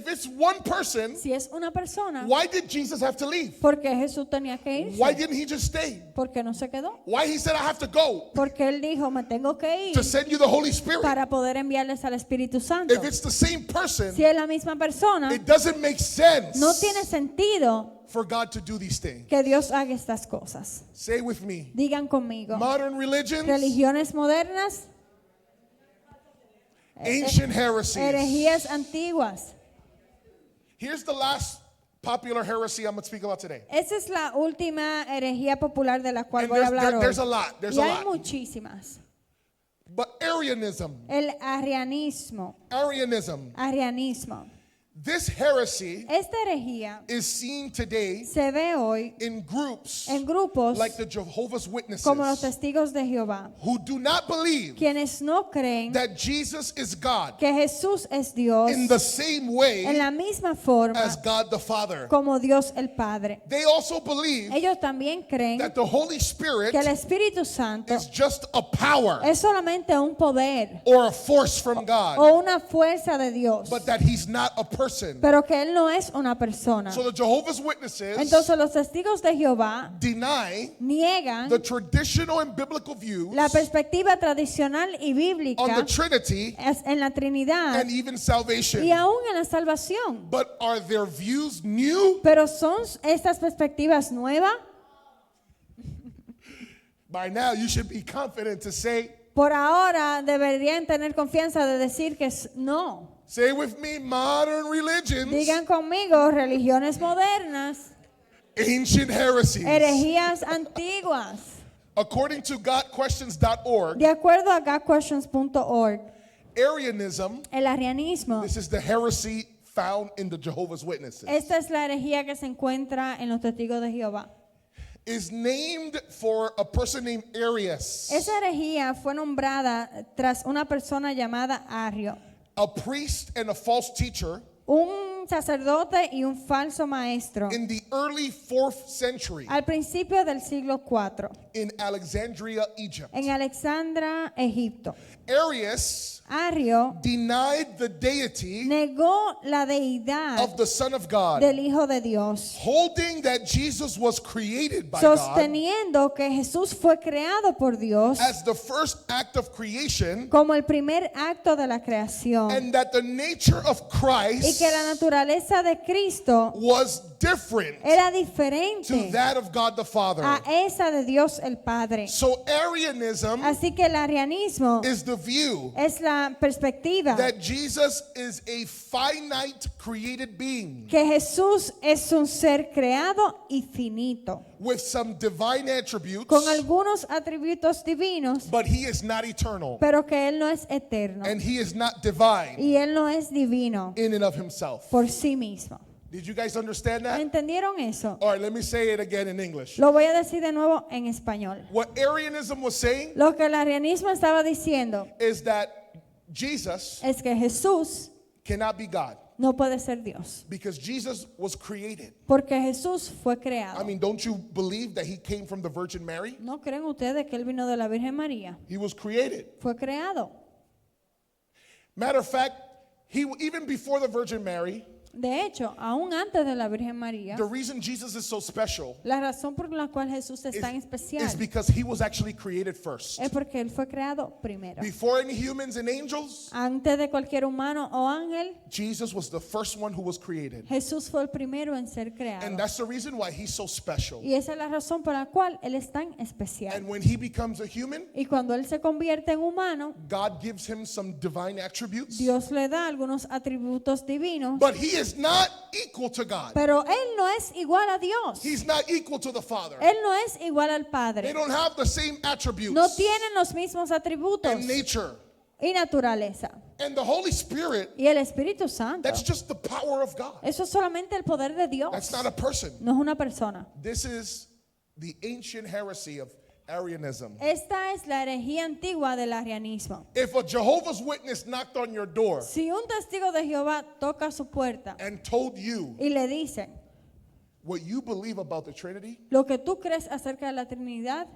it's one person, Si es una persona, why did Jesus have to leave? ¿por qué Jesús tenía que Why irse? didn't he just stay? ¿Por qué no se quedó? Why he said I have to go Porque Él dijo, me tengo que ir to send you the Holy Spirit? para poder enviarles al Espíritu Santo. If it's the same person, Si es la misma persona, it doesn't make sense no tiene sentido for God to do these things. que Dios haga estas cosas. Say with me. Digan conmigo. Modern religions, Religiones modernas, ancient heresies. herejías antiguas. Here's the last popular heresy I'm going to speak about today. Esa es la última herejía popular de la cual And voy a hablar there's a hoy. lot. There's Y a hay lot. muchísimas. But Arianism, El arrianismo. this heresy Esta herejía is seen today se ve hoy in groups en grupos like the Jehovah's Witnesses como los testigos de Jehová, who do not believe quienes no creen that Jesus is God que Jesús es Dios in the same en way la misma forma as God the Father. como Dios el Padre. They also believe Ellos también creen that the Holy Spirit que el Espíritu Santo is just a power es solamente un poder or a force from God, o una fuerza de Dios, but that he's not a person. pero que Él no es una persona. So the Jehovah's Witnesses Entonces los testigos de Jehová deny niegan the traditional and biblical views la perspectiva tradicional y on bíblica the Trinity en la Trinidad and even salvation. y aún en la salvación. But are their views new? Pero ¿son estas perspectivas nuevas? By now, you should be confident to say, Por ahora deberían tener confianza de decir que no. say with me, modern religions, Digan conmigo, religiones modernas, ancient heresies. herejías antiguas. According to GodQuestions.org, De acuerdo a GodQuestions.org, Arianism, el arrianismo, this is the heresy found in the Jehovah's Witnesses, esta es la herejía que se encuentra en los testigos de Jehová. is named for a person named Arius, Esa herejía fue nombrada tras una persona llamada Arrio, a priest and a false teacher un sacerdote y un falso maestro, in the early 4th century al principio del siglo IV, in Alexandria, Egypt. en Alexandria, Egipto. Arius Arrio denied the deity negó la deidad of the Son of God, del Hijo de Dios, holding that Jesus was created by God sosteniendo que Jesús fue creado por Dios as the first act of creation, como el primer acto de la creación and that the nature of y Christ que la naturaleza de Cristo was different era to diferente that of God the Father. a esa de Dios el Padre. So Arianism Así que el arrianismo is the view es la perspectiva that Jesus is a finite created being que Jesús es un ser creado y finito, with some divine attributes, con algunos atributos divinos, but he is not eternal pero que Él no es eterno and he is not divine y Él no es divino in and of himself. por sí mismo. Did you guys understand that? ¿Entendieron eso? All right, let me say it again in English. Lo voy a decir de nuevo en español. What Arianism was saying Lo que el arrianismo estaba diciendo is that Jesus es que Jesús cannot be God no puede ser Dios, because Jesus was created. porque Jesús fue creado. I mean, don't you believe that he came from the Virgin Mary? ¿No creen ustedes que Él vino de la Virgen María? He was created. Fue creado. Matter of fact, even before the Virgin Mary, De hecho, aún antes de la Virgen María, the reason Jesus is so special la razón por la cual Jesús es tan especial is because he was actually created first. es porque Él fue creado primero. Before any humans and angels, Antes de cualquier humano o ángel, Jesus was the first one who was created. Jesús fue el primero en ser And creado. that's the reason why he's so special. Y esa es la razón por la cual Él es tan especial. And when he becomes a human, Y cuando Él se convierte en humano, God gives him some divine attributes. Dios le da algunos atributos divinos, But he is not equal to God. pero Él no es igual a Dios. He's not equal to the Father. Él no es igual al They Padre. don't have the same attributes No tienen los mismos atributos and nature. y naturaleza. And the Holy Spirit, Y el Espíritu Santo, that's just the power of God. eso es solamente el poder de Dios. That's not a person. No es una persona. This is the ancient heresy of Arianism. Esta es la herejía antigua del arianismo. If a Jehovah's Witness knocked on your door Si un testigo de Jehová toca su puerta and told you y le dicen what you believe about the Trinity lo que tú crees acerca de la Trinidad,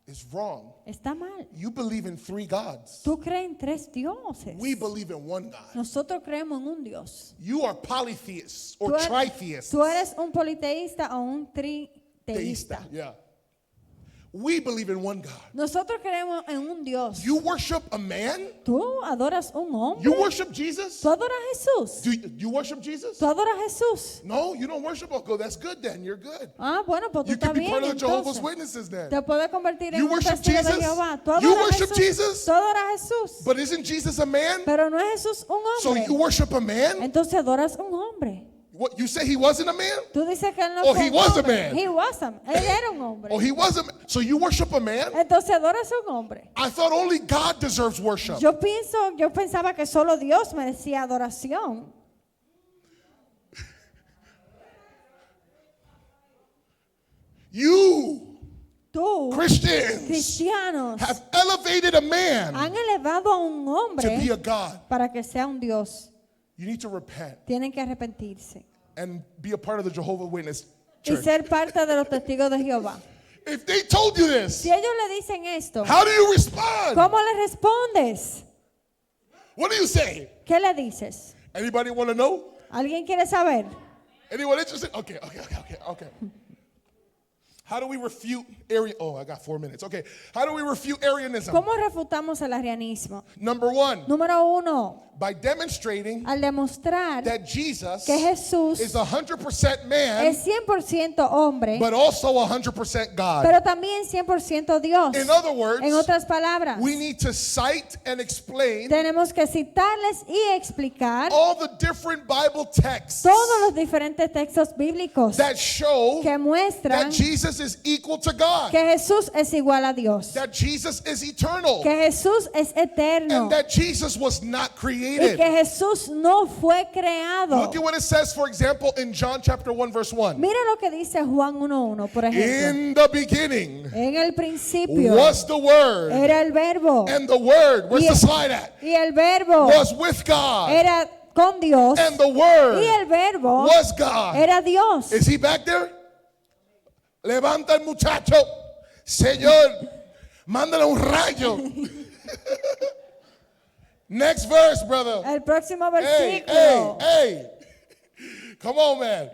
is wrong. está mal. You believe in 3 gods. Tú crees en 3 dioses. We believe in 1 God. Nosotros creemos en un Dios. You are polytheists or Tú eres, tritheists. tú eres un politeísta o un triteísta. Theista, yeah. We believe in 1 God. Nosotros creemos en un Dios. You worship a man? Tú adoras un hombre. You worship Jesus? Tú adoras a Jesús. Do you worship Jesus? Tú adoras a Jesús. No, you don't worship. Oh, that's good then. You're good. Ah, bueno, pues tú You estás can be bien. part of the Jehovah's Entonces, Witnesses then. te puedes convertir en You un worship testigo de Jesus? Jehová. Tú You adoras a worship Jesús. Jesus? Tú adoras a Jesús. But isn't Jesus a man? Pero no es Jesús un So hombre. you worship a man? Entonces adoras un hombre. What, you say he wasn't a man? Tú dices que él no Oh, fue he un was a hombre. man. He was a man. Él era un hombre. Oh, he wasn't. So you worship a man? Entonces adoras a un hombre. I thought only God deserves worship. Yo pensaba que solo Dios merecía adoración. You, Tú, Christians, cristianos, have elevated a man han elevado a un to be a hombre God. para que sea un Dios. You need to repent Tienen que arrepentirse and be a part of the Jehovah's Witness y church. ser parte de los testigos de Jehová. If they told you this, Si ellos le dicen esto, how do you respond? ¿cómo le respondes? What do you say? ¿Qué le dices? Anybody want to know? ¿Alguien quiere saber? Anyone interested? Okay. How do we refute Arian? Oh, I got 4 minutes. Okay. How do we refute Arianism? ¿Cómo refutamos el arianismo? Number 1, Número 1, by demonstrating al demostrar that Jesus que Jesús is 100% man, es 100% hombre, but also 100% God. pero también 100% Dios. In other words, En otras palabras, we need to cite and explain tenemos que citarles y explicar all the different Bible texts todos los diferentes textos bíblicos that show que muestran that Jesus is equal to God, que Jesús es igual a Dios, that Jesus is eternal, que Jesús es eterno and that Jesus was not y created. que Jesús no fue creado. Look at what it says, for example, in John chapter 1, verse 1. Mira lo que dice Juan 1:1, por ejemplo. In the beginning En el principio was the Word, era el verbo and the Word, where's Y- the slide at? y el verbo Was with God, era con Dios and the y Word el verbo was God. era Dios. Is he back there? Levanta el muchacho. Señor, mándale un rayo. Next verse, brother. El próximo Hey, versículo. hey. Come on, man.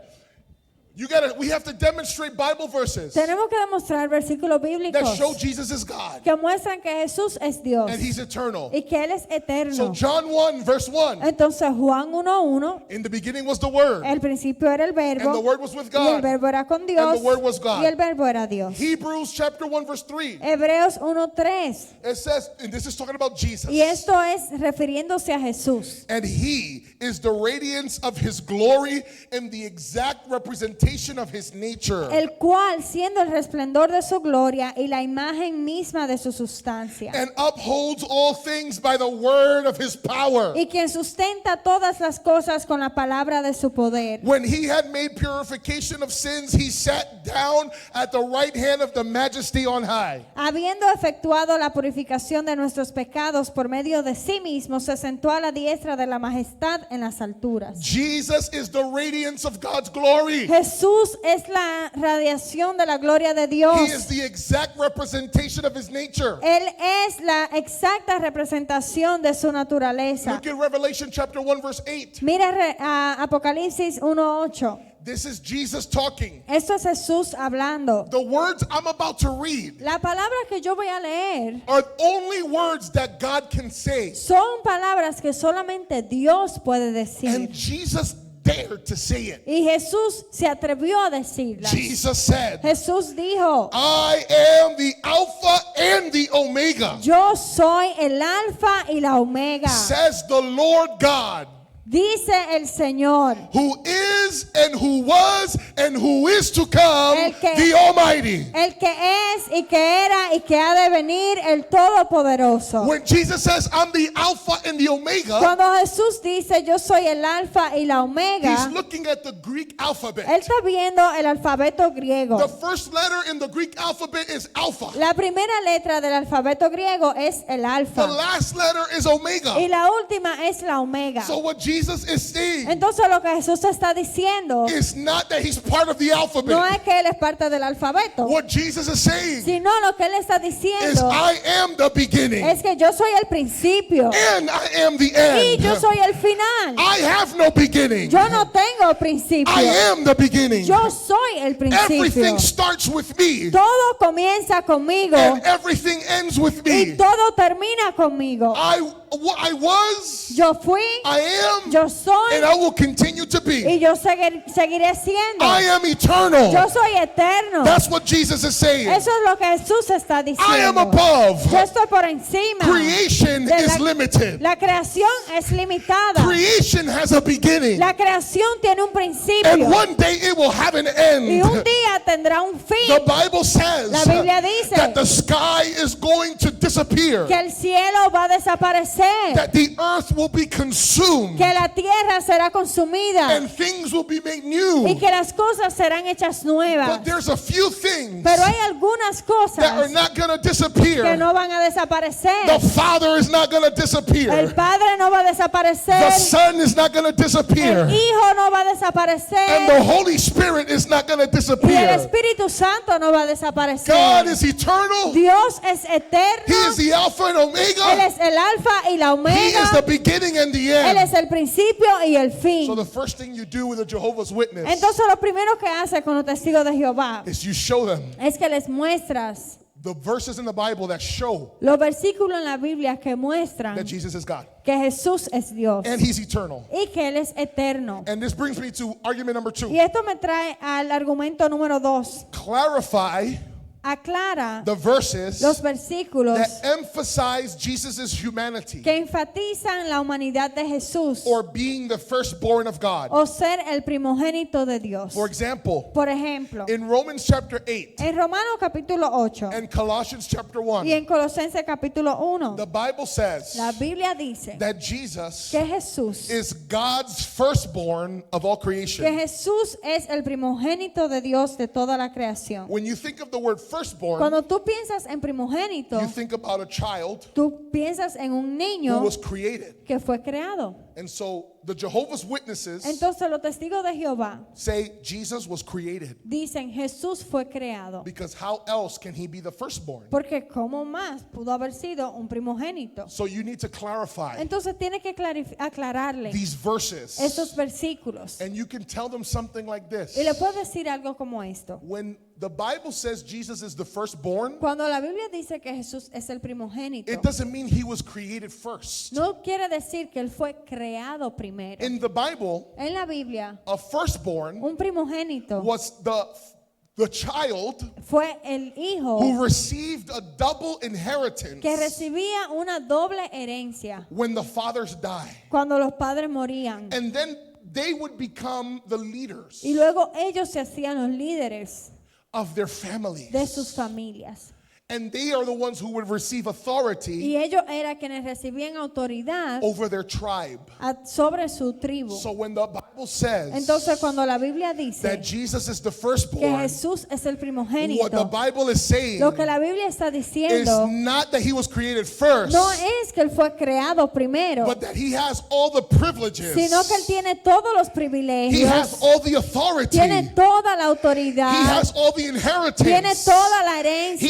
We have to demonstrate Bible verses Tenemos que demostrar versículos that show bíblicos Jesus is God que muestran que Jesús es Dios and he's eternal. y que Él es So eterno. John 1, verse 1. Entonces Juan 1:1, In the beginning was the Word, el principio era el and the verbo Word was with y el God. verbo era con and Dios the Word was God. y el verbo era Dios. Hebrews chapter 1, verse 3. Hebreos 1:3, It says, and this is talking about Jesus. y esto es refiriéndose a Jesús. And he is the radiance of his glory and the exact representation of his nature. El cual, siendo el resplandor de su gloria y la imagen misma de su sustancia, And upholds all things by the word of his power. y quien sustenta todas las cosas con la palabra de su poder. When he had made purification of sins, he sat down at the right hand of the majesty on high. Habiendo efectuado la purificación de nuestros pecados por medio de sí mismo, se sentó a la diestra de la majestad en las alturas. Jesus is the radiance of God's glory. Jesús es la radiación de la gloria de Dios. He is the exact representation of his nature. Él es la exacta representación de su naturaleza. Look at Revelation chapter 1, verse 8. Mira Apocalipsis 1:8. This is Jesus talking. Esto es Jesús hablando. The words I'm about to read La palabra que yo voy a leer are only words that God can say. son palabras que solamente Dios puede decir. And Jesus dared to say it. Y Jesús se atrevió a decirlas. Jesus said, Jesús dijo, I am the Alpha and the Omega, yo soy el alfa y la omega, says the Lord God, dice el Señor, who is and who was and who is to come, El que- the Almighty. el que es y que era y que ha de venir, el Todopoderoso. When Jesus says, I'm the Alpha and the Omega, Cuando Jesús dice, yo soy el alfa y la omega, he's looking at the Greek alphabet. él está viendo el alfabeto griego. The first letter in the Greek alphabet is Alpha. La primera letra del alfabeto griego es el The alfa last letter is Omega. y la última es la omega. So what Jesus is saying Entonces lo que Jesús está diciendo is not that he's part of the no alphabet. es que él es parte del alfabeto, What Jesus is saying sino lo que él está is diciendo I am the beginning es que yo soy el principio and I am the y yo end. soy el final. I have no beginning. Yo no tengo principio. I am the beginning. Yo soy el principio. Everything starts with me Todo comienza conmigo and everything ends with y me. todo termina conmigo. I was, Yo fui, I am, yo soy and I will continue to be. y yo seguiré siendo. I am eternal. Yo soy eterno. That's what Jesus is saying. Eso es lo que Jesús está I am diciendo. above. Yo estoy por encima. Creation de is limited. La creación es limitada. Creation has a beginning. La creación tiene un And principio one day it will have an y un end. día tendrá un fin. The Bible says La Biblia dice that the sky is going to disappear, Que el cielo va a desaparecer, that the earth will be consumed, que la tierra será consumida and things will be made y new. que las cosas serán hechas nuevas. But there's a few things Pero hay algunas that are cosas not going to que disappear. no van a desaparecer. The Father is not going to El disappear. Padre no va a The desaparecer. Son is not going to disappear. El Hijo no va a And the desaparecer. Holy Spirit is not going to Y el disappear. Espíritu Santo no va a desaparecer. God is eternal. Dios es He eterno. is the Alpha and Él Omega. es el alfa y la He is the omega. beginning and the Él end. es el principio y el fin. So the first thing you do with a Jehovah's Witness Entonces lo primero que hace con los testigos de Jehová is you show them es que les muestras the verses in the Bible that show los versículos en la Biblia que muestran that Jesus is God que Jesús es Dios and He's eternal. y que Él es eterno. And this brings me to argument number 2. Y esto me trae al argumento número 2. Clarify Aclara the verses los versículos that emphasize Jesus' humanity que enfatizan la humanidad de Jesús or being the firstborn of God. o ser el primogénito de Dios. For example, Por ejemplo, in Romans chapter 8 en Romanos capítulo 8 and Colossians chapter y 1, en Colosenses capítulo 1, the Bible says la Biblia dice that Jesus que Jesús is God's firstborn of all que creation. Jesús es el primogénito de Dios de toda la creación. When you think of the word firstborn, Cuando tú piensas en primogénito, you think about a child tú piensas en un who niño was created. que fue creado. And so the Jehovah's Witnesses Entonces los testigos de Jehová say Jesus was created dicen Jesús fue creado. because how else can he be the firstborn? Porque ¿cómo más pudo haber sido un primogénito? So you need to clarify Entonces tiene que aclararle these verses. estos versículos. And you can tell them something like this. Y le puedo decir algo como esto. When the Bible says Jesus is the firstborn, Cuando la Biblia dice que Jesús es el primogénito, it doesn't mean he was created first. no quiere decir que él fue creado primero. In the Bible, En la Biblia, a firstborn un primogénito was the child fue el hijo who received a double inheritance que recibía una doble herencia when the fathers die. cuando los padres morían. And then they would become the leaders Y luego ellos se hacían los líderes of their families. de sus familias. And they are the ones who would receive authority Y ellos eran quienes recibían autoridad over their tribe. sobre su tribu. So when the Bible says Entonces cuando la Biblia that dice Jesus is the que firstborn, Jesús es el what the primogénito, Bible is saying lo que la Biblia está is diciendo not that he was created first, no es que él fue creado primero, but that he has all the privileges. sino que él tiene todos los He has privilegios, all the authority. tiene toda la He autoridad, has all the tiene inheritance. toda la He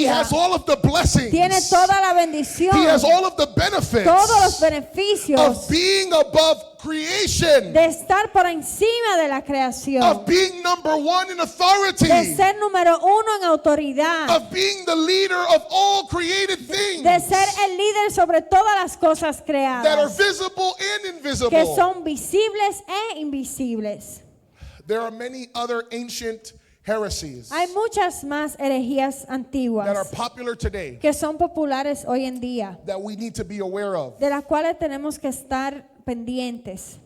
herencia, has all of the blessings. tiene toda la bendición, He has all of the benefits todos los of beneficios being above creation, de estar por encima de la creación, of being number one in authority, de ser número uno en autoridad, of being the leader of all created things de ser el líder sobre todas las cosas that are creadas, visible and que invisible. son visibles e invisibles. There are many other ancient heresies Hay muchas más herejías that are antiguas popular today que son populares hoy en día, that we need to be aware of. de las cuales tenemos que estar pendientes.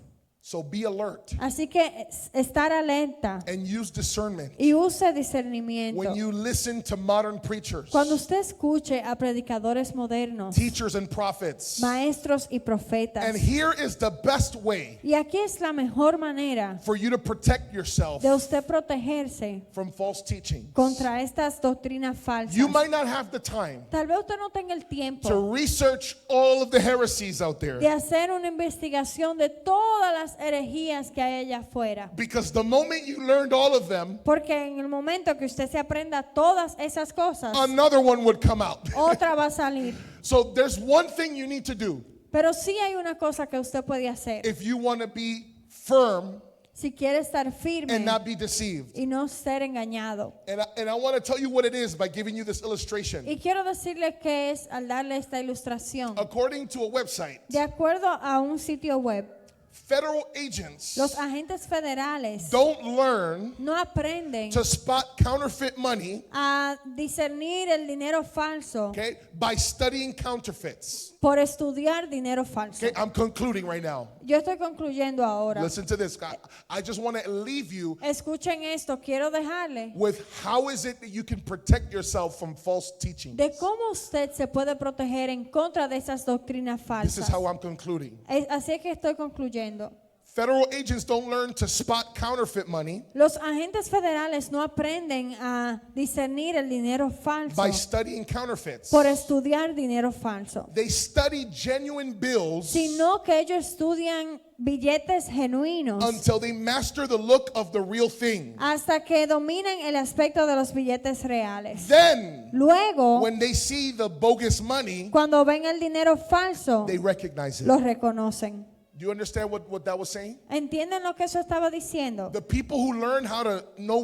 So be alert Así que estar alerta and use discernment. y use discernimiento. When you listen to modern preachers, Cuando usted escuche a predicadores modernos, teachers and prophets, maestros y profetas, and here is the best way y aquí es la mejor manera for you to protect yourself de usted protegerse from false teaching. contra estas doctrinas falsas. You might not have the time Tal vez usted no tenga el tiempo to research all of the heresies out there, de hacer una investigación de todas las herejías que hay allá afuera. because the moment you learned all of them, Porque en el momento que usted se aprenda todas esas cosas, another one would come out. otra va a salir. So there's one thing you need to do Pero sí hay una cosa que usted puede hacer. if you want to be firm Si quiere estar firme and not be deceived. y no ser engañado. And I want to tell you what it is by giving you this illustration. Y quiero decirle que es al darle esta ilustración. According to a website, De acuerdo a un sitio web, federal agents los agentes federales don't learn no aprenden to spot counterfeit money, a discernir el dinero falso okay, by studying counterfeits. por estudiar dinero falso. Okay, I'm concluding right now. Yo estoy concluyendo ahora. Listen to this. I just want to leave you Escuchen esto, quiero dejarle with how is it that you can protect yourself from false teaching. de cómo usted se puede proteger en contra de esas doctrinas This is falsas. how I'm concluding. Así es que estoy concluyendo. Federal agents don't learn to spot counterfeit money Los agentes federales no aprenden a discernir el dinero falso by studying counterfeits. por estudiar dinero falso, They study genuine bills sino que ellos estudian billetes genuinos until they master the look of the real thing. hasta que dominan el aspecto de los billetes reales. Then, Luego, when they see the bogus money, cuando ven el dinero falso, they recognize it. lo reconocen. Do you understand what that was saying? ¿Entienden lo que eso estaba diciendo? The people who learn how to know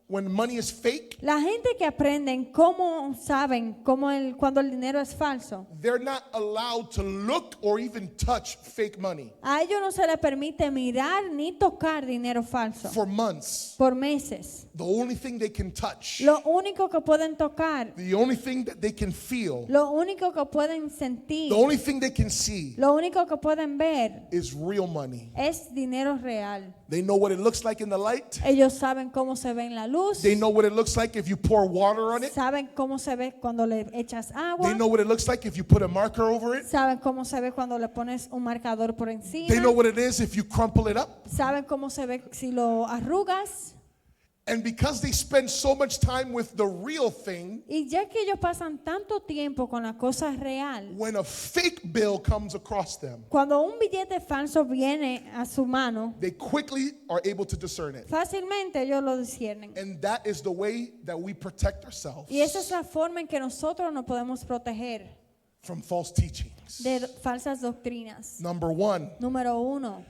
when money is fake, La gente que aprenden cómo saben cuando el dinero es falso, they're not allowed to look or even touch fake money a ellos no se les permite mirar ni tocar dinero falso for months. por meses. The only thing they can touch, Lo único que pueden tocar, the only thing that they can feel, lo único que pueden sentir, the only thing they can see lo único que pueden ver is real money. es dinero real. They know what it looks like in the light. Ellos saben cómo se ve en la luz, They know what it looks like if you pour water on it. saben cómo se ve cuando le echas They agua, know what it looks like if you put a marker over it. saben cómo se ve cuando le pones un marcador por encima, They know what it is if you crumple it up. saben cómo se ve si lo arrugas. And because they spend so much time with the real thing, Y ya que ellos pasan tanto tiempo con la cosa real, when a fake bill comes across them, cuando un billete falso viene a su mano, they quickly are able to discern it. fácilmente ellos lo disciernen. And that is the way that we protect ourselves Y esa es la forma en que nosotros nos podemos proteger from false teachings. de falsas doctrinas. Number one, Número 1,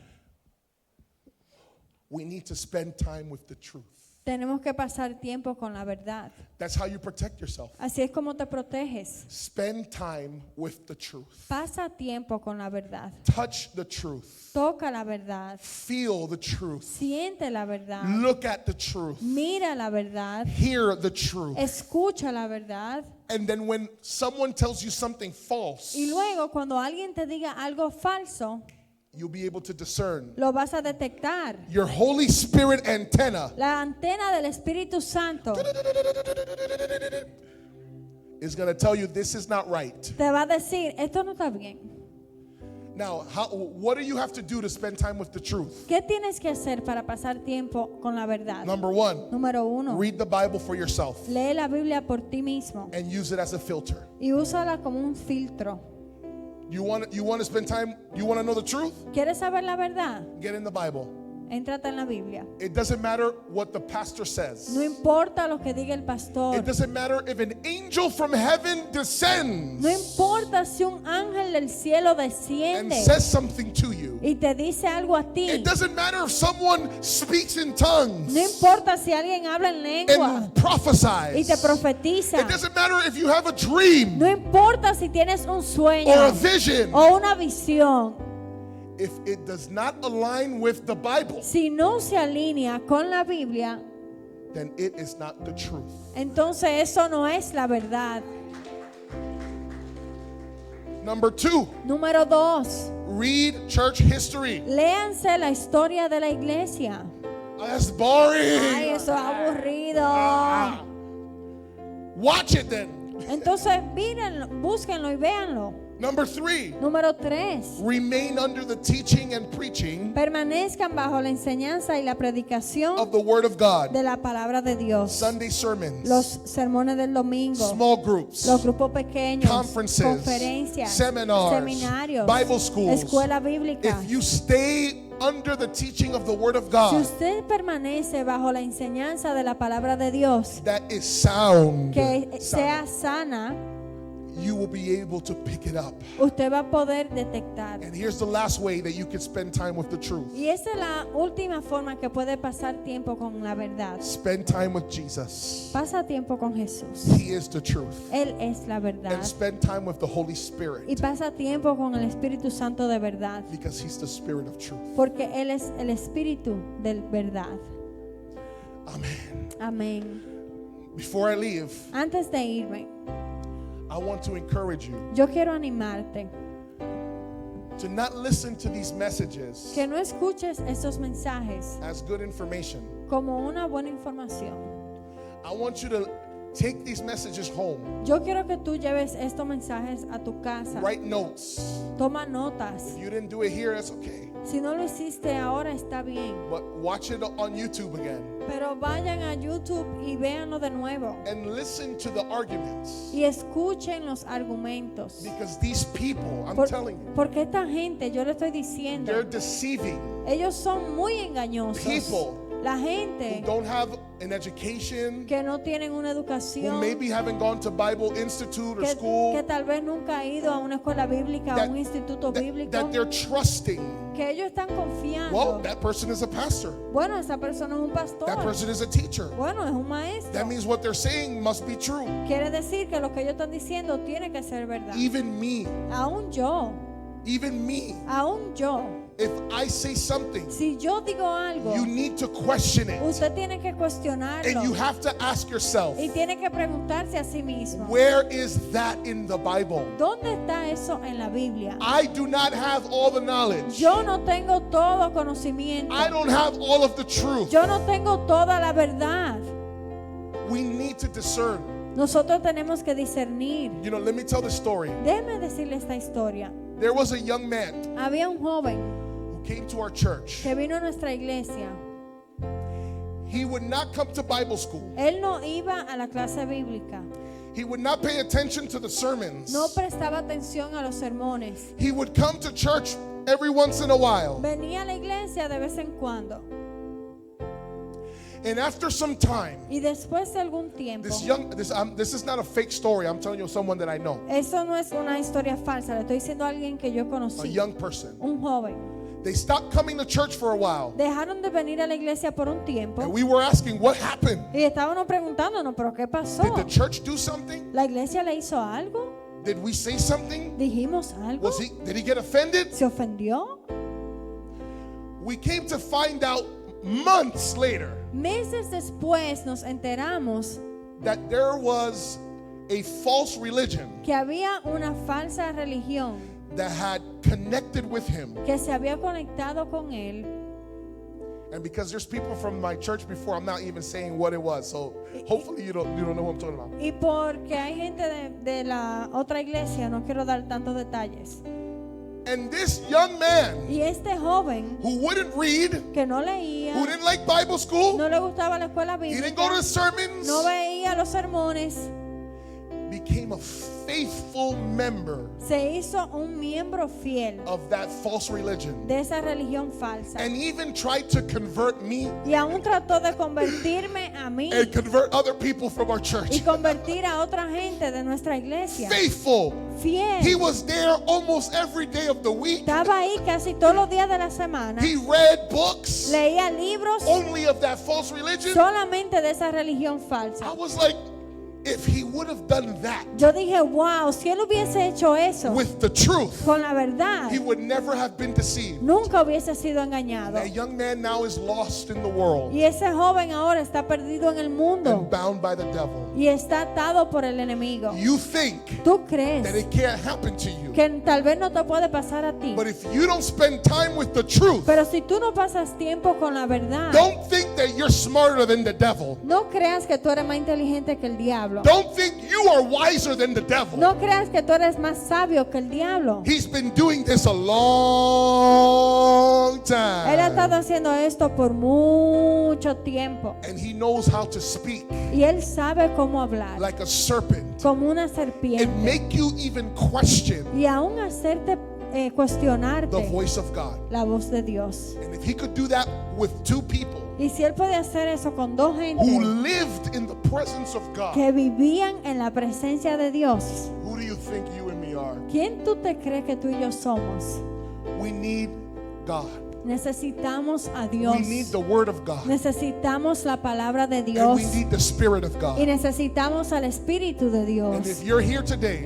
we need to spend time with the truth. tenemos que pasar tiempo con la verdad. That's how you protect yourself. Así es como te proteges. Spend time with the truth. Pasa tiempo con la verdad. Touch the truth. Toca la verdad. Feel the truth. Siente la verdad. Look at the truth. Mira la verdad. Hear the truth. Escucha la verdad. And then when someone tells you something false, Y luego cuando alguien te diga algo falso, you'll be able to discern. lo vas a detectar. Your Holy Spirit antenna La antena del Espíritu Santo is going to tell you this is not right. te va a decir, esto no está bien. Now, what do you have to do to spend time with the truth? ¿Qué tienes que hacer para pasar tiempo con la verdad? Number one, Número 1, read the Bible for yourself lee la Biblia por ti mismo and use it as a filter. y úsala como un filtro. You want to spend time, you want to know the truth? ¿Quieres saber la verdad? Get in the Bible. Éntrate en la Biblia. It doesn't matter what the pastor says. No importa lo que diga el pastor. It doesn't matter if an angel from heaven descends No importa si un ángel del cielo and desciende says something to you. y te dice algo a ti. It doesn't matter if someone speaks in tongues No importa si alguien habla en lengua and prophesies. y te profetiza. It doesn't matter if you have a dream No importa si tienes un or a sueño vision. o una visión. If it does not align with the Bible, Si no se alinea con la Biblia, then it is not the truth. entonces eso no es la verdad. Number two, Número 2, Read church history. Léanse la historia de la iglesia. That's boring. Ay, eso es aburrido. Watch it then. Entonces, mírenlo, búsquenlo y véanlo. Number 3, Número 3. remain under the teaching and preaching Permanezcan bajo la enseñanza y la predicación of the Word of God. de la palabra de Dios. Sunday sermons, Los sermones del domingo, small groups, los grupos pequeños, conferences, conferencias, seminars, seminarios, Bible schools. escuela bíblica. If you stay under the teaching of the Word of Si God, usted permanece bajo la enseñanza de la palabra de Dios, that is sound, que sound, sea sana, you will be able to pick it up. usted va a poder detectar. And here's the last way that you can spend time with the truth. Y esa es la última forma que puede pasar tiempo con la verdad. Spend time with Jesus. Pasa tiempo con Jesús. He is the truth. Él es la verdad. And spend time with the Holy Y Spirit, pasa tiempo con el Espíritu Santo de verdad. because He's the Spirit of truth. Porque Él es el Espíritu de verdad. Amen. Amén. Before I leave, Antes de irme, I want to encourage you yo quiero animarte to not listen to these messages que no escuches esos mensajes as good information. como una buena información. I want you to take these messages home. Yo quiero que tú lleves estos mensajes a tu casa. Write notes. Toma notas. If you didn't do it here, that's okay. Si no lo hiciste ahora está bien. But watch it on YouTube again Pero vayan a YouTube y véanlo de nuevo. and listen to the arguments. Y escuchen los argumentos. Because these people, I'm telling you, Porque esta gente, yo le estoy diciendo, they're deceiving. ellos son muy engañosos. People La who gente don't have an education, que no tienen una who educación, maybe haven't gone to Bible Institute or que school, tal vez nunca ha ido a una escuela bíblica, a that, un instituto bíblico, that they're trusting. que ellos están confiando. Well, that person is a pastor. Bueno, esa persona es un pastor. That person is a teacher. Bueno, es un maestro. That means what they're saying must be true. Quiere decir que lo que ellos están diciendo tiene que ser verdad. Even me, Aún yo, aún yo, if I say something, si yo digo algo, you need to question it. usted tiene que cuestionarlo And you have to ask yourself, y tiene que preguntarse a sí mismo, where is that in the Bible? ¿dónde está eso en la Biblia? I do not have all the knowledge. Yo no tengo todo conocimiento. I don't have all of the truth. Yo no tengo toda la verdad. We need to discern. Nosotros tenemos que discernir. You know, let me tell the story. Déjeme decirle esta historia. There was a young man Había un joven who came to our church. que vino a nuestra iglesia. He would not come to Bible school. Él no iba a la clase bíblica. He would not pay attention to the sermons. No prestaba atención a los sermones. He would come to church every once in a while. Venía a la iglesia de vez en cuando. And after some time, Y después de algún tiempo, this is not a fake story. I'm telling you someone that I know. eso no es una historia falsa, le estoy diciendo a alguien que yo A conocí, young person. un joven. They stopped coming to church for a while. Dejaron de venir a la iglesia por un And tiempo we were asking, what happened? y estábamos preguntándonos, ¿pero qué pasó? Did the church do something? ¿La iglesia le hizo algo? Did we say something? ¿Dijimos algo? Did he get offended? ¿Se ofendió? We came to find out months later Meses después nos enteramos that there was a false religion que había una falsa religión that had connected with him. que se había conectado con él. And because there's people from my church before, I'm not even saying what it was. So hopefully you don't know what I'm talking about. Y porque hay gente de la otra iglesia, no quiero dar tantos detalles. And this young man Y este joven who wouldn't read, que no leía, who didn't like Bible school, no le gustaba la escuela he didn't go to bíblica, the sermons, no veía los sermones, became a faithful member se hizo un miembro fiel of that false religion. de esa religión falsa. And even tried to convert me Y aún trató de convertirme a mí and convert other people from our y church. convertir a otra gente de nuestra iglesia. Faithful. Fiel. He was there almost every day of the week. Estaba ahí casi todos los días de la semana. He read books Leía libros only of that false religion. solamente de esa religión falsa. I was like, if he would have done that Yo dije, wow, si él hubiese hecho eso with the truth, con la verdad, he would never have been deceived. nunca hubiese sido engañado. That young man now is lost in the world Y ese joven ahora está perdido en el mundo and bound by the devil. y está atado por el enemigo. You think ¿Tú that crees it can't happen to you. que tal vez no te puede pasar a ti? But if you don't spend time with the truth, Pero si tú no pasas tiempo con la verdad, don't think that you're smarter than the devil. no creas que tú eres más inteligente que el diablo. Don't think you are wiser than the devil. No creas que tú eres más sabio que el diablo. He's been doing this a long Él ha estado time. haciendo esto por mucho tiempo And he knows how to speak y él sabe cómo hablar like a serpent como una and serpiente make you even question y aún hacerte the cuestionarte voice of God. la voz de Dios. And if he could do that with two people Y si él puede hacer eso con dos who gente lived in the presence of God, que vivían en la presencia de Dios, who do you think you and me are? ¿quién tú te crees que tú y yo somos? We need God. Necesitamos a Dios. We need the Word of God. Necesitamos la palabra de And Dios we need the Spirit of y God. necesitamos al Espíritu de Dios. And if you're here today